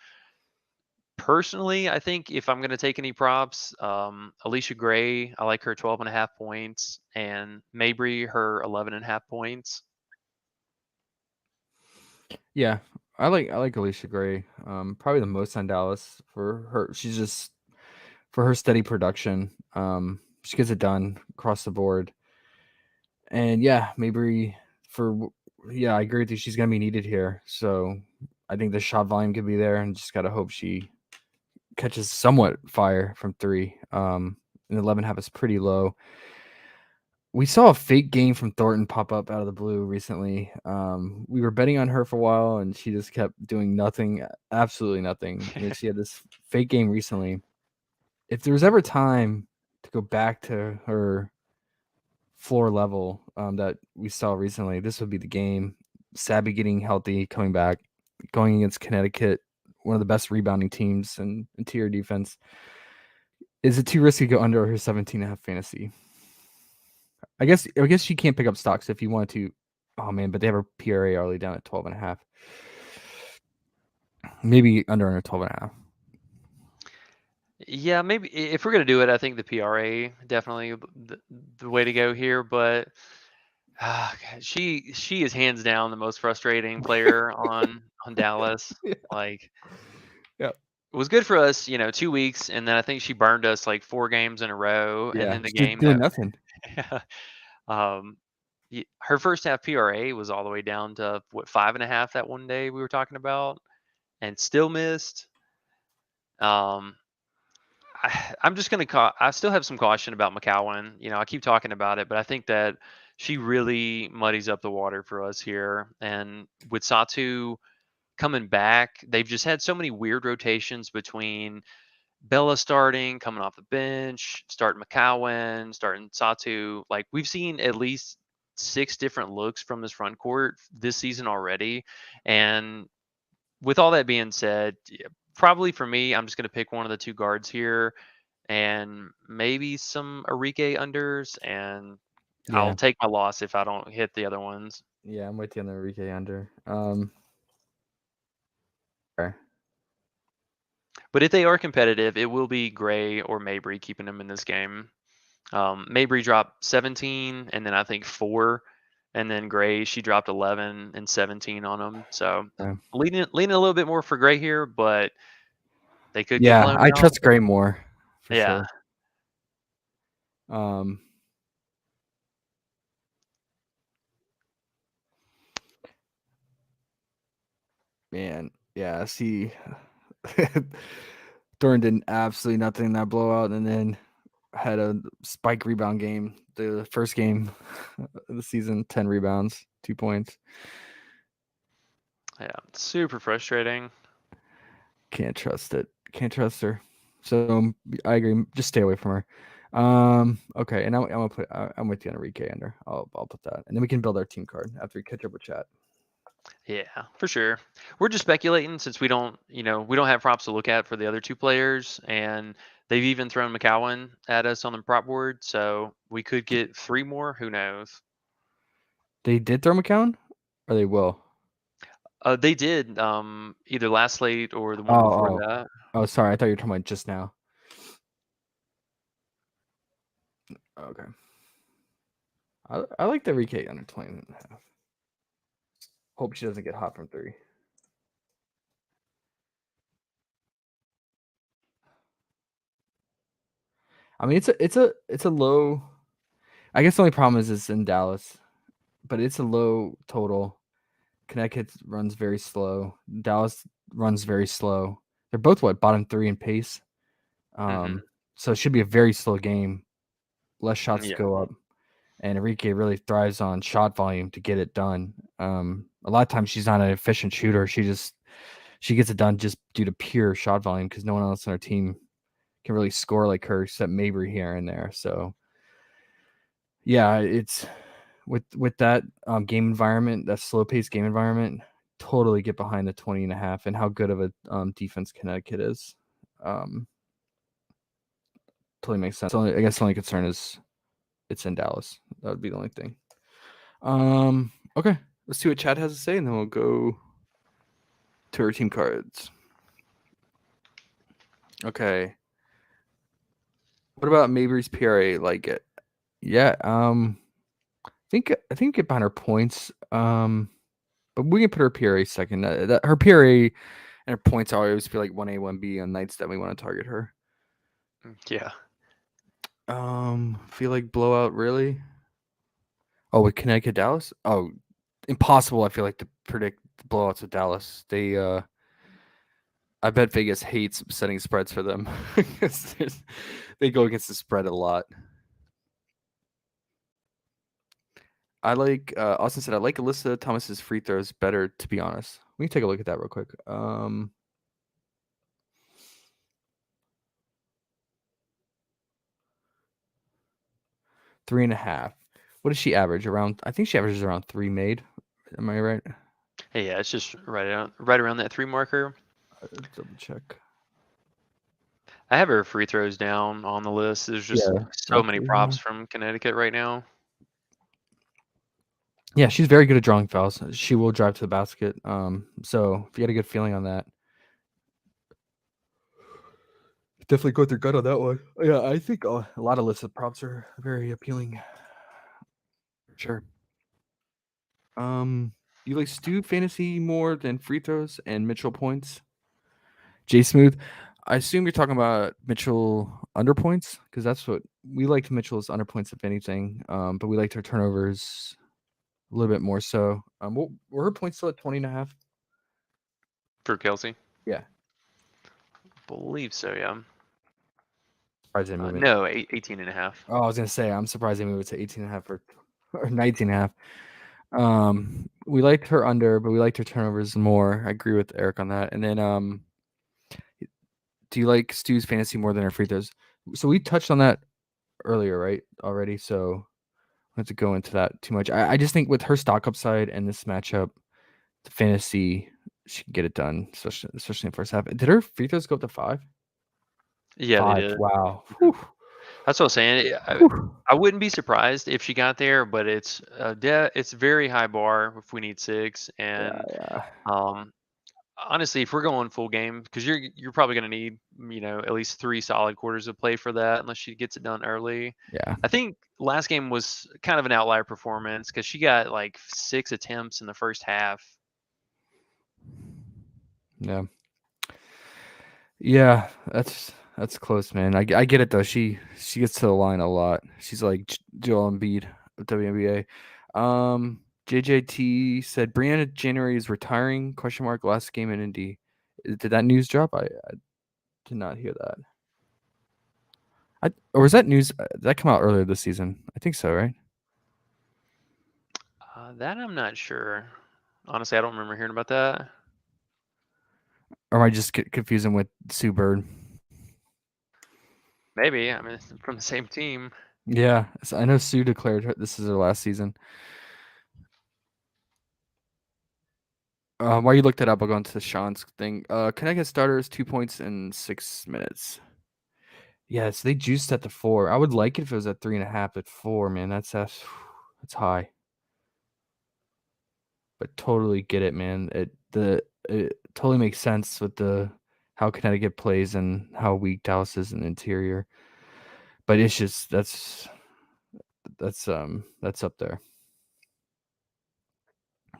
Personally, I think if I'm going to take any props, Alicia Gray, I like her 12.5 points, and Mabry, her 11.5 points. Yeah, I like Alicia Gray. Probably the most on Dallas for her. She's just for her steady production. She gets it done across the board. And yeah, maybe yeah, I agree with you. She's gonna be needed here. So I think the shot volume could be there, and just gotta hope she catches somewhat fire from 3. And 11.5 is pretty low. We saw a fake game from Thornton pop up out of the blue recently. We were betting on her for a while, and she just kept doing nothing, absolutely nothing. And then she had this fake game recently. If there was ever time to go back to her floor level that we saw recently, this would be the game. Sabby getting healthy, coming back, going against Connecticut, one of the best rebounding teams and interior defense. Is it too risky to go under her 17.5 fantasy? I guess she can't pick up stocks if you want to. Oh man, but they have her PRA already down at 12.5. Maybe under 12.5. Yeah, maybe if we're gonna do it, I think the PRA definitely the way to go here. But God, she is hands down the most frustrating player on Dallas. Yeah. Like, Yep. it was good for us, 2 weeks, and then I think she burned us like 4 games in a row, and Yeah, then the she's game doing that nothing. um, her first half PRA was all the way down to what 5.5 that one day we were talking about, and still missed. Um, I'm just gonna I still have some caution about McCowan. I keep talking about it, but I think that she really muddies up the water for us here. And with Satu coming back, they've just had so many weird rotations between Bella starting, coming off the bench, starting McCowan, starting Satu. Like, we've seen at least 6 different looks from this front court this season already. And with all that being said, yeah, probably for me, I'm just going to pick one of the 2 guards here and maybe some Arike unders, and I'll Yeah. take my loss if I don't hit the other ones. Yeah, I'm with you on the Enrique under. Okay. But if they are competitive, it will be Gray or Mabry keeping them in this game. Mabry dropped 17 and then I think 4, and then Gray, she dropped 11 and 17 on them. So Okay. leaning a little bit more for Gray here, but they could get Yeah, blown I out. trust Gray more for Yeah. sure. Man, yeah, see, Thornton did absolutely nothing in that blowout, and then had a spike rebound game. The first game of the season, 10 rebounds, 2 points. Yeah, super frustrating. Can't trust it. Can't trust her. So I agree. Just stay away from her. Okay, and I'm gonna put. I'm with you on Enrique under. I'll put that, and then we can build our team card after we catch up with chat. Yeah, for sure. We're just speculating since we don't have props to look at for the other 2 players, and they've even thrown McCowan at us on the prop board, so we could get 3 more. Who knows? They did throw McCown, or they will. They did either last slate or the one before Oh, that. sorry. I thought you were talking about just now. Okay. I like the Enrique under 20.5. Hope she doesn't get hot from 3. I mean, it's a low. I guess the only problem is it's in Dallas, but it's a low total. Connecticut runs very slow. Dallas runs very slow. They're both bottom 3 in pace. So it should be a very slow game. Less shots Yeah. go up, and Enrique really thrives on shot volume to get it done. A lot of times she's not an efficient shooter. She gets it done just due to pure shot volume because no one else on her team can really score like her except Mabry here and there. So yeah, it's with that game environment, that slow paced game environment, totally get behind the 20.5 and how good of a defense Connecticut is. Totally makes sense. I guess the only concern is it's in Dallas. That would be the only thing. Okay, let's see what Chad has to say, and then we'll go to our team cards. Okay. What about Mabry's PRA? Like it? Yeah. I think get behind her points. But we can put her PRA second. That her PRA and her points always feel like 1A, 1B on nights that we want to target her. Yeah. Feel like blowout really? Oh, with Connecticut, Dallas? Oh, impossible. I feel like to predict the blowouts with Dallas. I bet Vegas hates setting spreads for them. They go against the spread a lot. I like Austin said I like Alyssa Thomas's free throws better, to be honest. We can take a look at that real quick. 3.5. What does she average? Around I think she averages around 3 made. Am I right? Hey, yeah, it's just right around that 3 marker. Double check. I have her free throws down on the list. There's just Yeah, so many roughly, props from Connecticut right now. Yeah, she's very good at drawing fouls. She will drive to the basket. So if you get a good feeling on that, definitely go with your gut on that one. Yeah, I think a lot of listed props are very appealing. Sure. You like Stu fantasy more than free throws and Mitchell points? J Smooth. I assume you're talking about Mitchell under points because that's what we liked Mitchell's under points if anything. But we liked her turnovers a little bit more so. Were her points still at 20.5? For Kelsey? Yeah. Believe so, yeah. Surprised they didn't move it. No, 18 and a half. Oh, I was gonna say I'm surprised they moved it to 18.5 or 19.5. We liked her under, but we liked her turnovers more. I agree with Eric on that. And then do you like Stu's fantasy more than her free throws? So we touched on that earlier, right? Already. So I don't have to go into that too much. I just think with her stock upside and this matchup, the fantasy, she can get it done, especially in the first half. Did her free throws go up to 5? Yeah, 5. they did. Wow. Mhm. That's what I was saying. Whew. I wouldn't be surprised if she got there, but it's very high bar if we need 6. And Yeah. honestly, if we're going full game, because you're probably going to need at least 3 solid quarters of play for that, unless she gets it done early. Yeah. I think last game was kind of an outlier performance because she got like 6 attempts in the first half. Yeah. Yeah, that's close, man. I get it though. She gets to the line a lot. She's like Joel Embiid of WNBA. JJT said Brianna January is retiring? Question mark. Last game in Indy. Did that news drop? I did not hear that. Or was that news? Did that come out earlier this season? I think so, right? That I'm not sure. Honestly, I don't remember hearing about that. Or am I just confusing with Sue Bird? Maybe. I mean, it's from the same team. Yeah, I know Sue declared this is her last season. While you looked that up, I'll go into Sean's thing. Connecticut starters 2 points in 6 minutes. Yes, they juiced at the 4. I would like it if it was at 3.5 at 4, man. That's high. But totally get it, man. It totally makes sense with how Connecticut plays and how weak Dallas is in the interior. But it's just that's up there.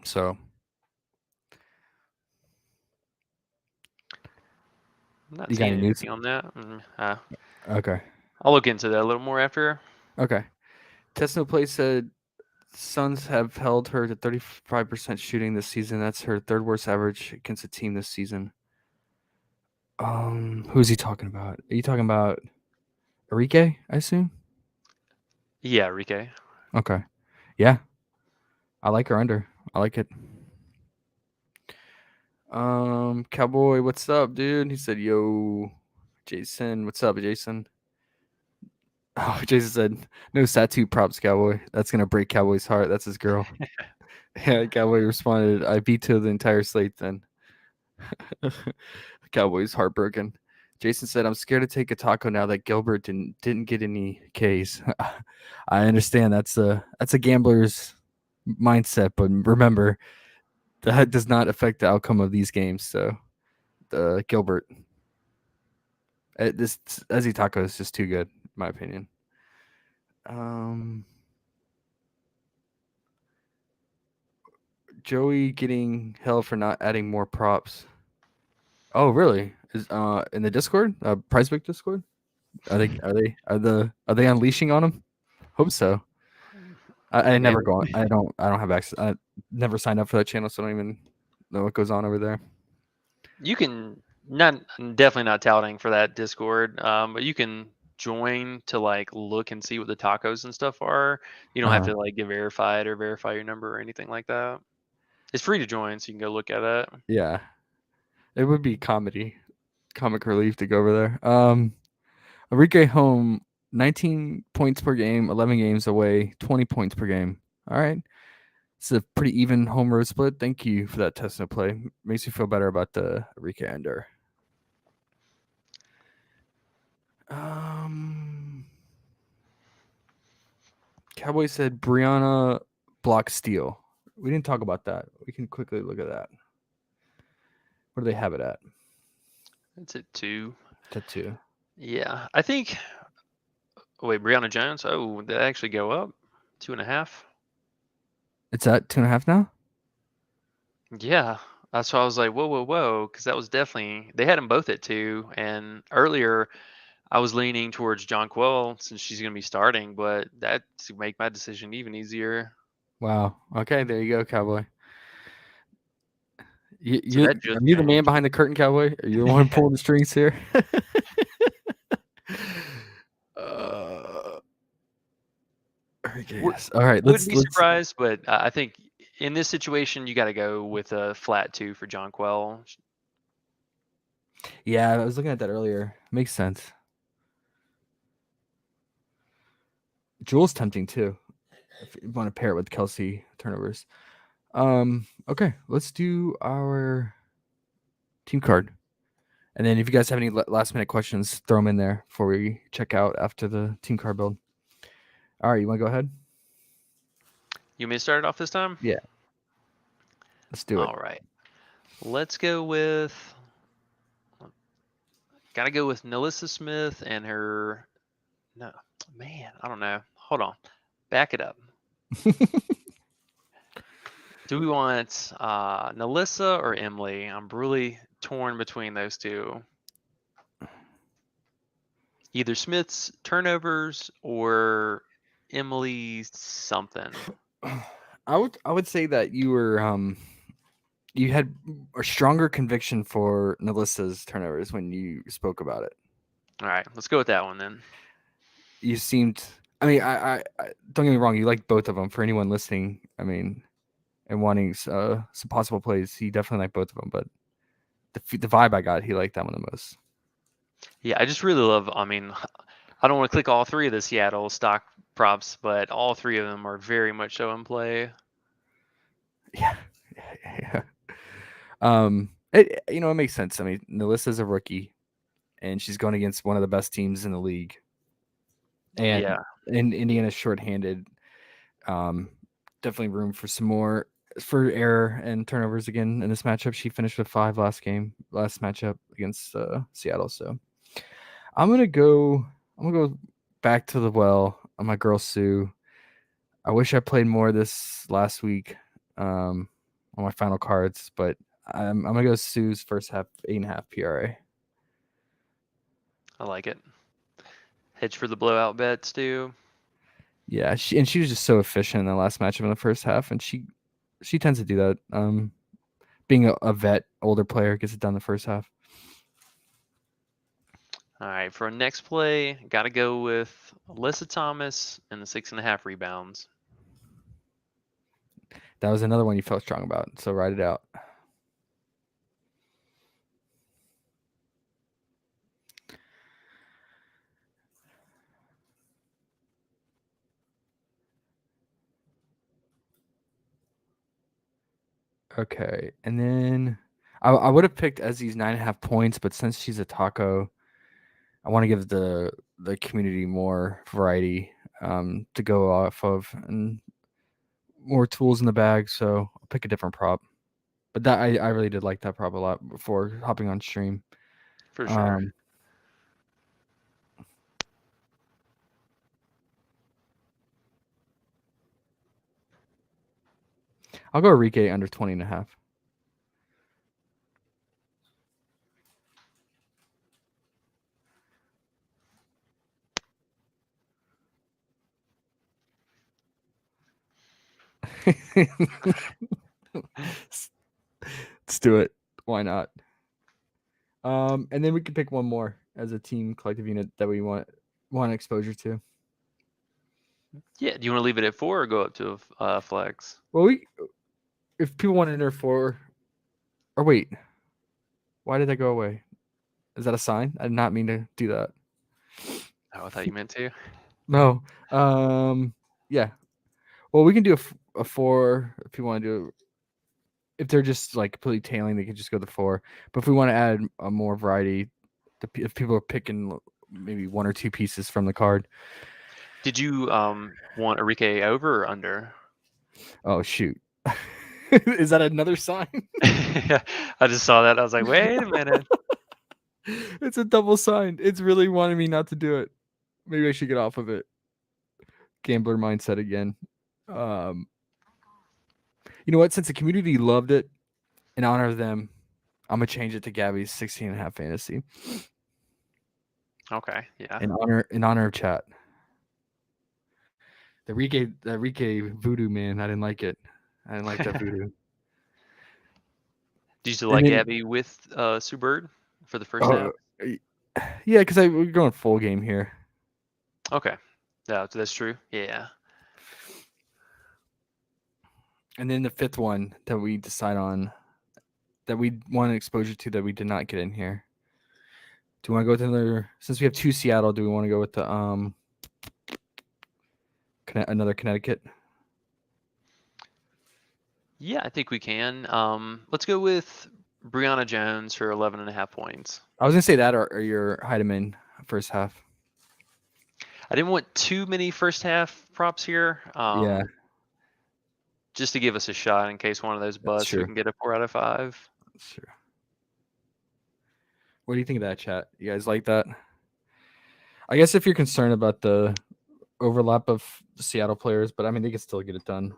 So I'm not you got seeing any news? anything on that. Okay. I'll look into that a little more after. Okay. Tesno Play said Suns have held her to 35% shooting this season. That's her third worst average against a team this season. Who's he talking about? Are you talking about Enrique, I assume? Yeah, Rike. Okay. Yeah. I like her under. I like it. Cowboy, what's up, dude? He said, yo. Jason, what's up, Jason? Oh, Jason said, no Satu props, Cowboy. That's gonna break Cowboy's heart. That's his girl. Yeah, Cowboy responded, I vetoed the entire slate then. Cowboy's heartbroken. Jason said, I'm scared to take a taco now that Gilbert didn't get any Ks. I understand that's a gambler's mindset, but remember, that does not affect the outcome of these games. So Gilbert, this Ezzy Taco is just too good, in my opinion. Joey getting hell for not adding more props. Oh, really? Is in the Discord, PrizePicks Discord? Are they unleashing on him? Hope so. I never Maybe. go on. I don't have access. I never signed up for that channel, so I don't even know what goes on over there. You can definitely not touting for that Discord, but you can join to like look and see what the tacos and stuff are. You don't have to like get verified or verify your number or anything like that. It's free to join, so you can go look at it. Yeah, it would be comic relief to go over there. Enrique home, 19 points per game, 11 games away, 20 points per game. All right. It's a pretty even home road split. Thank you for that test no play. Makes me feel better about the Rika Ender. Cowboys said Brianna block steal. We didn't talk about that. We can quickly look at that. What do they have it at? It's at 2. It's at 2. Yeah, I think. Wait, Brianna Jones. Oh, did that actually go up? 2.5. It's at 2.5 now. Yeah, that's why I was like, whoa, whoa, whoa, because that was definitely they had them both at 2, and earlier I was leaning towards Jonquel since she's going to be starting, but that to make my decision even easier. Wow. Okay, there you go, Cowboy. So You that just are you the man changed. behind the curtain, Cowboy? Are you the one pulling the strings here? Okay, yes. All right, Wouldn't be surprised, but I think in this situation you got to go with a flat 2 for Jonquel. Yeah, I was looking at that earlier. Makes sense. Jules tempting too. If you want to pair it with Kelsey turnovers. Okay, let's do our team card. And then if you guys have any last minute questions, throw them in there before we check out after the team card build. All right, you want to go ahead? You may start it off this time? Yeah. Let's do it. All right. Let's go with. Got to go with Nelissa Smith and her. No, man, I don't know. Hold on. Back it up. Do we want Nelissa or Emily? I'm really torn between those two. Either Smith's turnovers or Emily something. I would say that you were you had a stronger conviction for Nelissa's turnovers when you spoke about it. All right, let's go with that one then. You seemed. I mean, I don't get me wrong. You like both of them. For anyone listening, I mean, and wanting some possible plays, he definitely liked both of them. But the vibe I got, he liked that one the most. Yeah, I just really love. I mean, I don't want to click all 3 of the Seattle stock props, but all 3 of them are very much so in play. Yeah. It makes sense. I mean, Nelissa's a rookie, and she's going against one of the best teams in the league. And Yeah. Indiana's shorthanded. Definitely room for some more for error and turnovers again in this matchup. She finished with 5 last matchup against Seattle. So I'm gonna go back to the well on my girl Sue. I wish I played more this last week on my final cards, but I'm gonna go Sue's first half 8.5 PRA. I like it. Hedge for the blowout bets too. Yeah, she was just so efficient in the last matchup in the first half, and she tends to do that. Being a vet, older player, gets it done the first half. All right, for our next play, got to go with Alyssa Thomas and the 6.5 rebounds. That was another one you felt strong about, so write it out. Okay, and then I would have picked Ezzy's 9.5 points, but since she's a taco, I want to give the community more variety to go off of and more tools in the bag. So I'll pick a different prop. But that I really did like that prop a lot before hopping on stream. For sure. I'll go Enrique under 20.5. Let's do it. Why not? And then we can pick one more as a team collective unit that we want exposure to. Yeah. Do you want to leave it at 4 or go up to a flex? Well, if people want to enter 4, or wait, why did that go away? Is that a sign? I did not mean to do that. Oh, I thought you meant to. No. Yeah. Well, we can do a 4. If you want to do, if they're just like completely tailing, they can just go the 4. But if we want to add a more variety, if people are picking maybe 1 or 2 pieces from the card. Did you want Enrique over or under? Oh shoot, is that another sign? Yeah, I just saw that. I was like, wait a minute. It's a double sign. It's really wanting me not to do it. Maybe I should get off of it. Gambler mindset again. You know what? Since the community loved it, in honor of them, I'm gonna change it to Gabby's 16.5 fantasy. Okay, yeah. In honor of chat. The Rike voodoo, man. I didn't like it. I didn't like that voodoo. Did you And like then, Abby with Sue Bird for the first half? yeah, because we're going full game here. Okay, yeah, that's true. Yeah. And then the 5th one that we decide on, that we want exposure to, that we did not get in here. Do you want to go with another? Since we have 2 Seattle, do we want to go with the another Connecticut? Yeah, I think we can. Let's go with Brianna Jones for 11.5 points. I was gonna say that, or your Heidemann first half. I didn't want too many first half props here. Yeah, Just to give us a shot in case one of those busts, we true. can get a 4 out of 5. Sure. What do you think of that, chat? You guys like that? I guess if you're concerned about the overlap of the Seattle players, but I mean they could still get it done.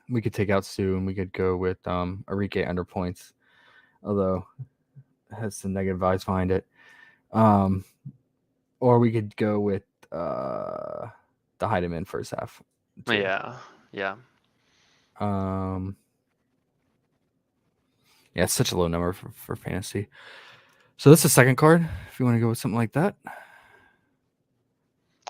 We could take out Sue and we could go with Enrique under points, although it has some negative vibes behind it. Or we could go with the Heidemann first half. Too. Yeah. Yeah, it's such a low number for fantasy. So that's the second card. If you want to go with something like that.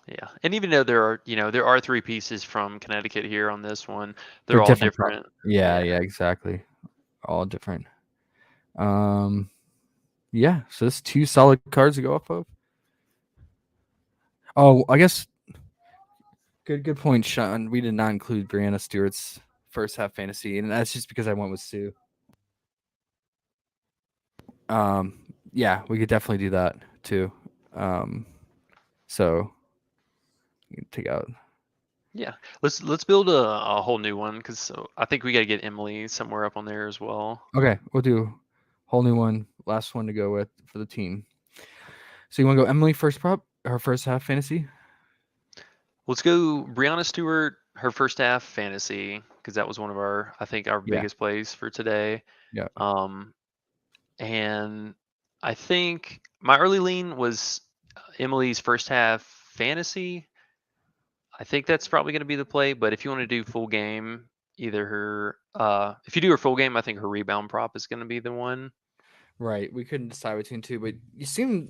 Yeah. And even though there are 3 pieces from Connecticut here on this one, they're all different. Yeah, exactly. All different. Yeah, so there's 2 solid cards to go off of. Oh, I guess good point, Sean. We did not include Brianna Stewart's first half fantasy, and that's just because I went with Sue. Yeah, we could definitely do that too. So you can take out. Yeah. Let's build a whole new one because I think we got to get Emily somewhere up on there as well. Okay, we'll do whole new one, last one to go with for the team. So you want to go Emily first prop, her first half fantasy? Let's go Brianna Stewart, her first half fantasy, because that was one of our biggest plays for today. Yeah. And I think my early lean was Emily's first half fantasy. I think that's probably going to be the play. But if you want to do full game, either her, if you do her full game, I think her rebound prop is going to be the one. Right. We couldn't decide between 2, but you seem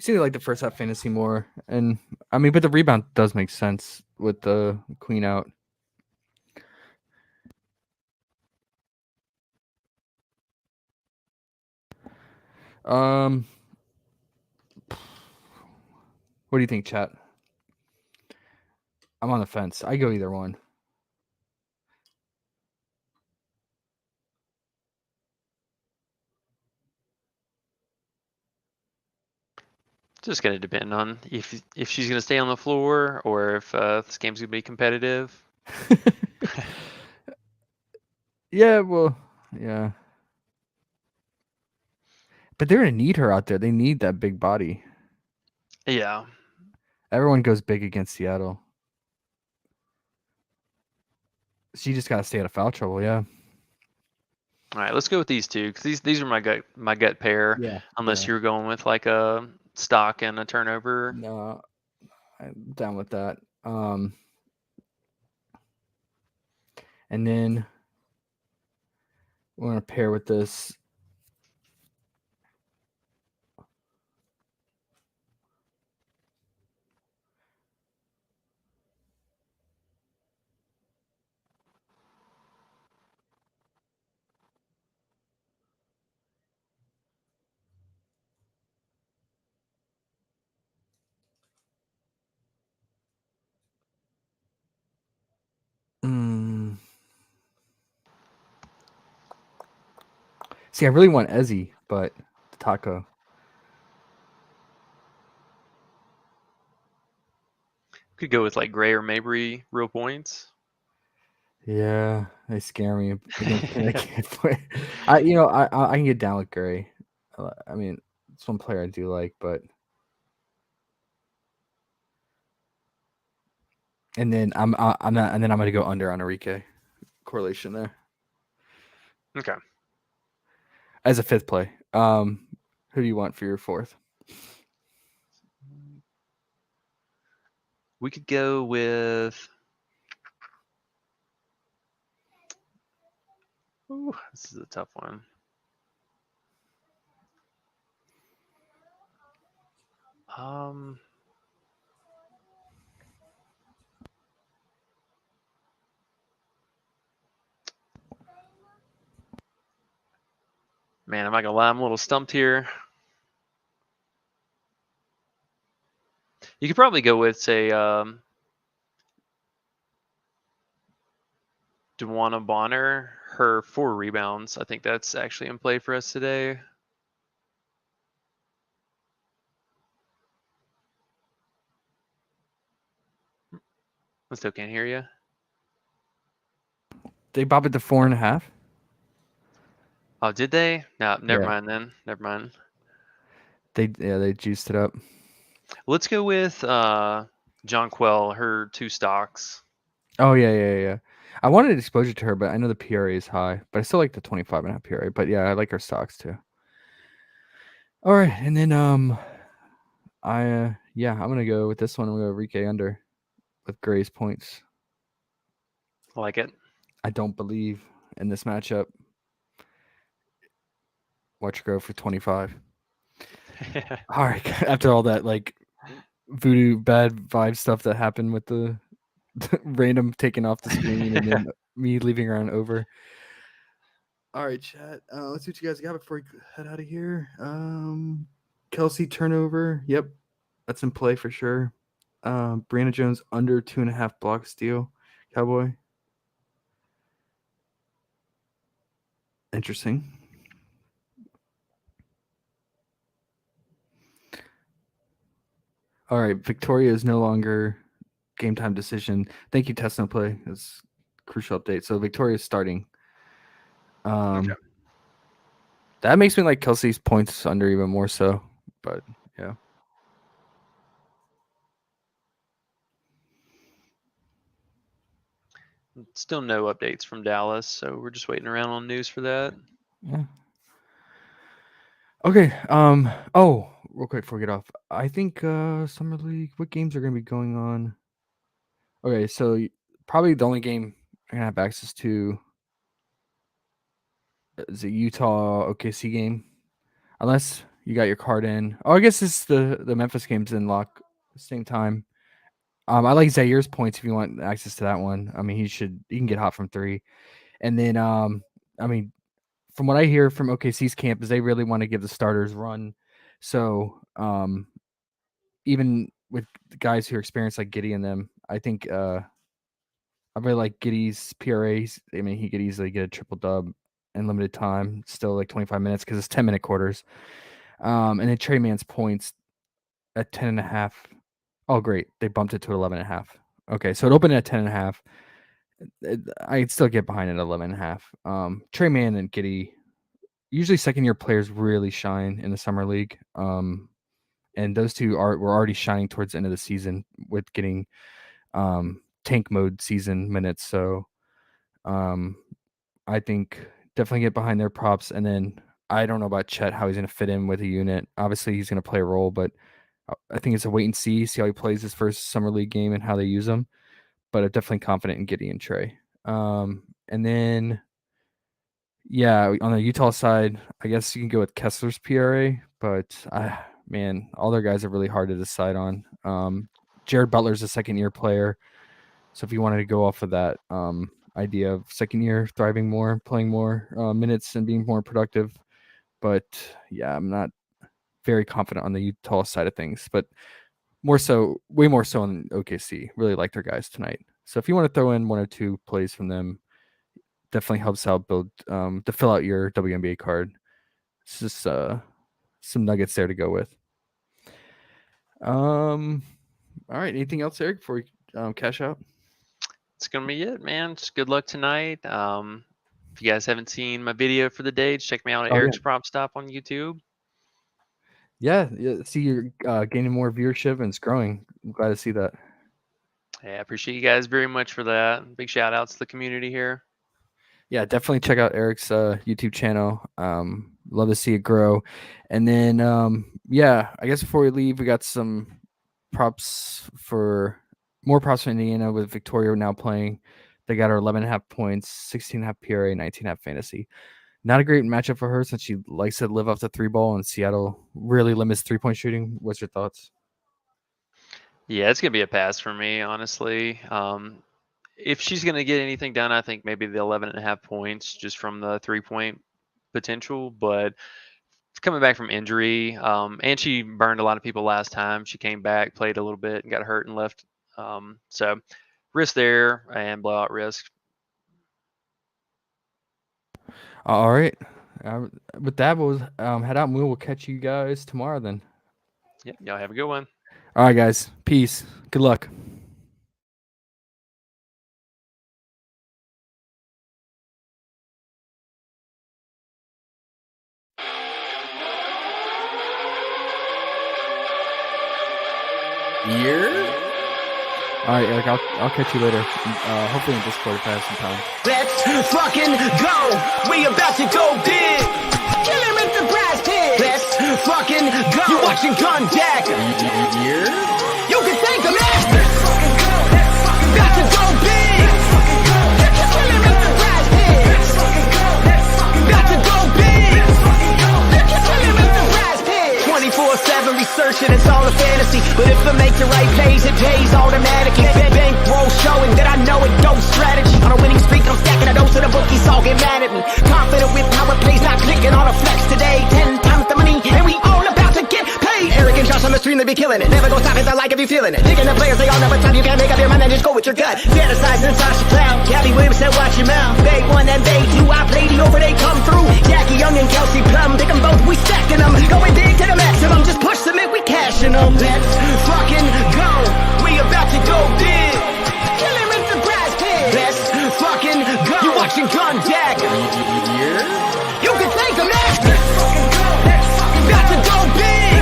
to like the first half fantasy more, and I mean, but the rebound does make sense with the queen out. What do you think, chat? I'm on the fence. I go either one. Just going to depend on if she's going to stay on the floor or if this game's going to be competitive. Yeah, well, yeah. But they're going to need her out there. They need that big body. Yeah. Everyone goes big against Seattle. She just got to stay out of foul trouble, yeah. All right, let's go with these 2 because these are my gut pair. Yeah. Unless you're going with like a stock and a turnover. No, I'm down with that. And then we're going to pair with this. See, I really want Ezzy, but the taco. Could go with like Gray or Mabry real points. Yeah, they scare me against Connecticut. I can get down with Gray. I mean, it's one player I do like, but and then I'm not, and then I'm gonna go under on Enrique. Correlation there Okay. as a fifth play. Who do you want for your fourth? We could go with. Ooh, this is a tough one. Man, I'm not gonna lie, I'm a little stumped here. You could probably go with, say, Dewana Bonner, her 4 rebounds. I think that's actually in play for us today. I still can't hear you. They bop it to 4.5. Oh, did they? No, never Yeah. mind then. Never mind. They juiced it up. Let's go with John Quell, her 2 stocks. Oh yeah. I wanted exposure to her, but I know the PRA is high. But I still like the 25.5 PRA. But yeah, I like her stocks too. All right, and then I'm gonna go with this one. I'm gonna go Enrique under with Gray's points. I like it. I don't believe in this matchup. Watch her go for 25. All right, after all that like voodoo bad vibe stuff that happened with the random taking off the screen and then me leaving her on over. All right, chat. Let's see what you guys got before we head out of here. Kelsey turnover. Yep, that's in play for sure. Brianna Jones under 2.5 block steal. Cowboy. Interesting. All right, Victoria is no longer game time decision. Thank you, Test No Play. It's a crucial update. So Victoria's starting. Okay. That makes me like Kelsey's points under even more so. But yeah. Still no updates from Dallas, so we're just waiting around on news for that. Yeah. Okay. Oh, real quick before we get off, I think Summer League. What games are going to be going on? Okay, so probably the only game I'm gonna have access to is the Utah OKC game, unless you got your card in. Oh, I guess it's the Memphis games in lock at the same time. I like Zaire's points if you want access to that one. I mean, he can get hot from 3, and then I mean, from what I hear from OKC's camp is they really want to give the starters run. So even with the guys who are experienced like Giddy and them, I think I really like Giddy's PRAs. I mean, he could easily get a triple dub in limited time, still like 25 minutes because it's 10-minute quarters. And then Trey Man's points at 10.5. Oh, great. They bumped it to 11.5. Okay, so it opened at 10.5. I'd still get behind it at 11.5. Trey Man and Giddy, usually second-year players really shine in the summer league. And those two were already shining towards the end of the season with getting tank mode season minutes. So I think definitely get behind their props. And then I don't know about Chet, how he's going to fit in with a unit. Obviously, he's going to play a role, but I think it's a wait and see how he plays his first summer league game and how they use him. But I'm definitely confident in Giddy and Trey. And then, yeah, on the Utah side, I guess you can go with Kessler's PRA, but man, all their guys are really hard to decide on. Jared Butler's a second-year player. So if you wanted to go off of that idea of second year thriving more, playing more minutes and being more productive. But yeah, I'm not very confident on the Utah side of things, but way more so on OKC. Really like their guys tonight. So if you want to throw in 1 or 2 plays from them, definitely helps out build to fill out your WNBA card. it's just some nuggets there to go with. All right. Anything else, Eric, before we cash out? It's gonna be it, man. Just good luck tonight. If you guys haven't seen my video for the day, check me out at Eric's Prop Stop on YouTube. Yeah. See, you're gaining more viewership and it's growing. I'm glad to see that. Yeah, I appreciate you guys very much for that. Big shout outs to the community here. Yeah, definitely check out Eric's YouTube channel. Love to see it grow. And then, I guess before we leave, we got some more props for Indiana with Victoria now playing. They got her 11.5 points, 16.5 PRA, 19.5 fantasy. Not a great matchup for her since she likes to live off the 3-ball, and Seattle really limits 3-point shooting. What's your thoughts? Yeah, it's gonna be a pass for me, honestly. If she's gonna get anything done, I think maybe the 11.5 points just from the 3-point potential. But coming back from injury, and she burned a lot of people last time. She came back, played a little bit, and got hurt and left. So risk there and blowout risk. All right. With that, we'll head out and we will catch you guys tomorrow then. Yeah, y'all have a good one. All right, guys. Peace. Good luck. Year? All right, Eric, I'll catch you later. Hopefully in Discord if I have some time. Let's fucking go. We about to go big. Kill him with the brass pig. Let's fucking go. You watching Contact. Year? You can thank the man. Let's fucking go. About to go big. Kill him with the brass pig. Let's fucking go. About to go big. Kill him with the brass pig. 24/7 researching, it's all a fantasy. But if I make the right plays, it pays automatically. Bankroll showing that I know it goes strategy. On a winning streak, I'm stacking a dose of the bookies, all get mad at me. Confident with how it plays, not clicking on a flex today. 10 times the money, and we all about to get paid. Eric and Josh on the stream, they be killing it. Never gonna stop it, I like if you feeling it. Digging the players, they all never time. You can't make up your mind and just go with your gut. Fantasizing Sasha Cloud. Gabby Williams said, watch your mouth. They 1 and they 2, I played it over, they come through. Jackie Young and Kelsey Plum, pick them both, we stacking them. Going big to the maximum, just push submit, we cashing them. Let's fucking go. We about to go big. Kill him with the brass pig. Let's fucking go. You watching Contact. Year? You can thank the man. Let's fucking go. About to go big.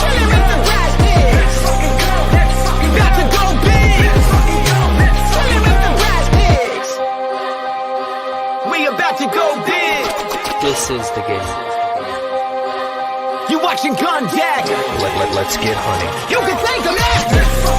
Kill him with the brass pig. Let's fucking go. About to go big. Kill him with the brass pigs. We about to go big. This is the game. You watching Contact. Let's get hunting. You can thank the man.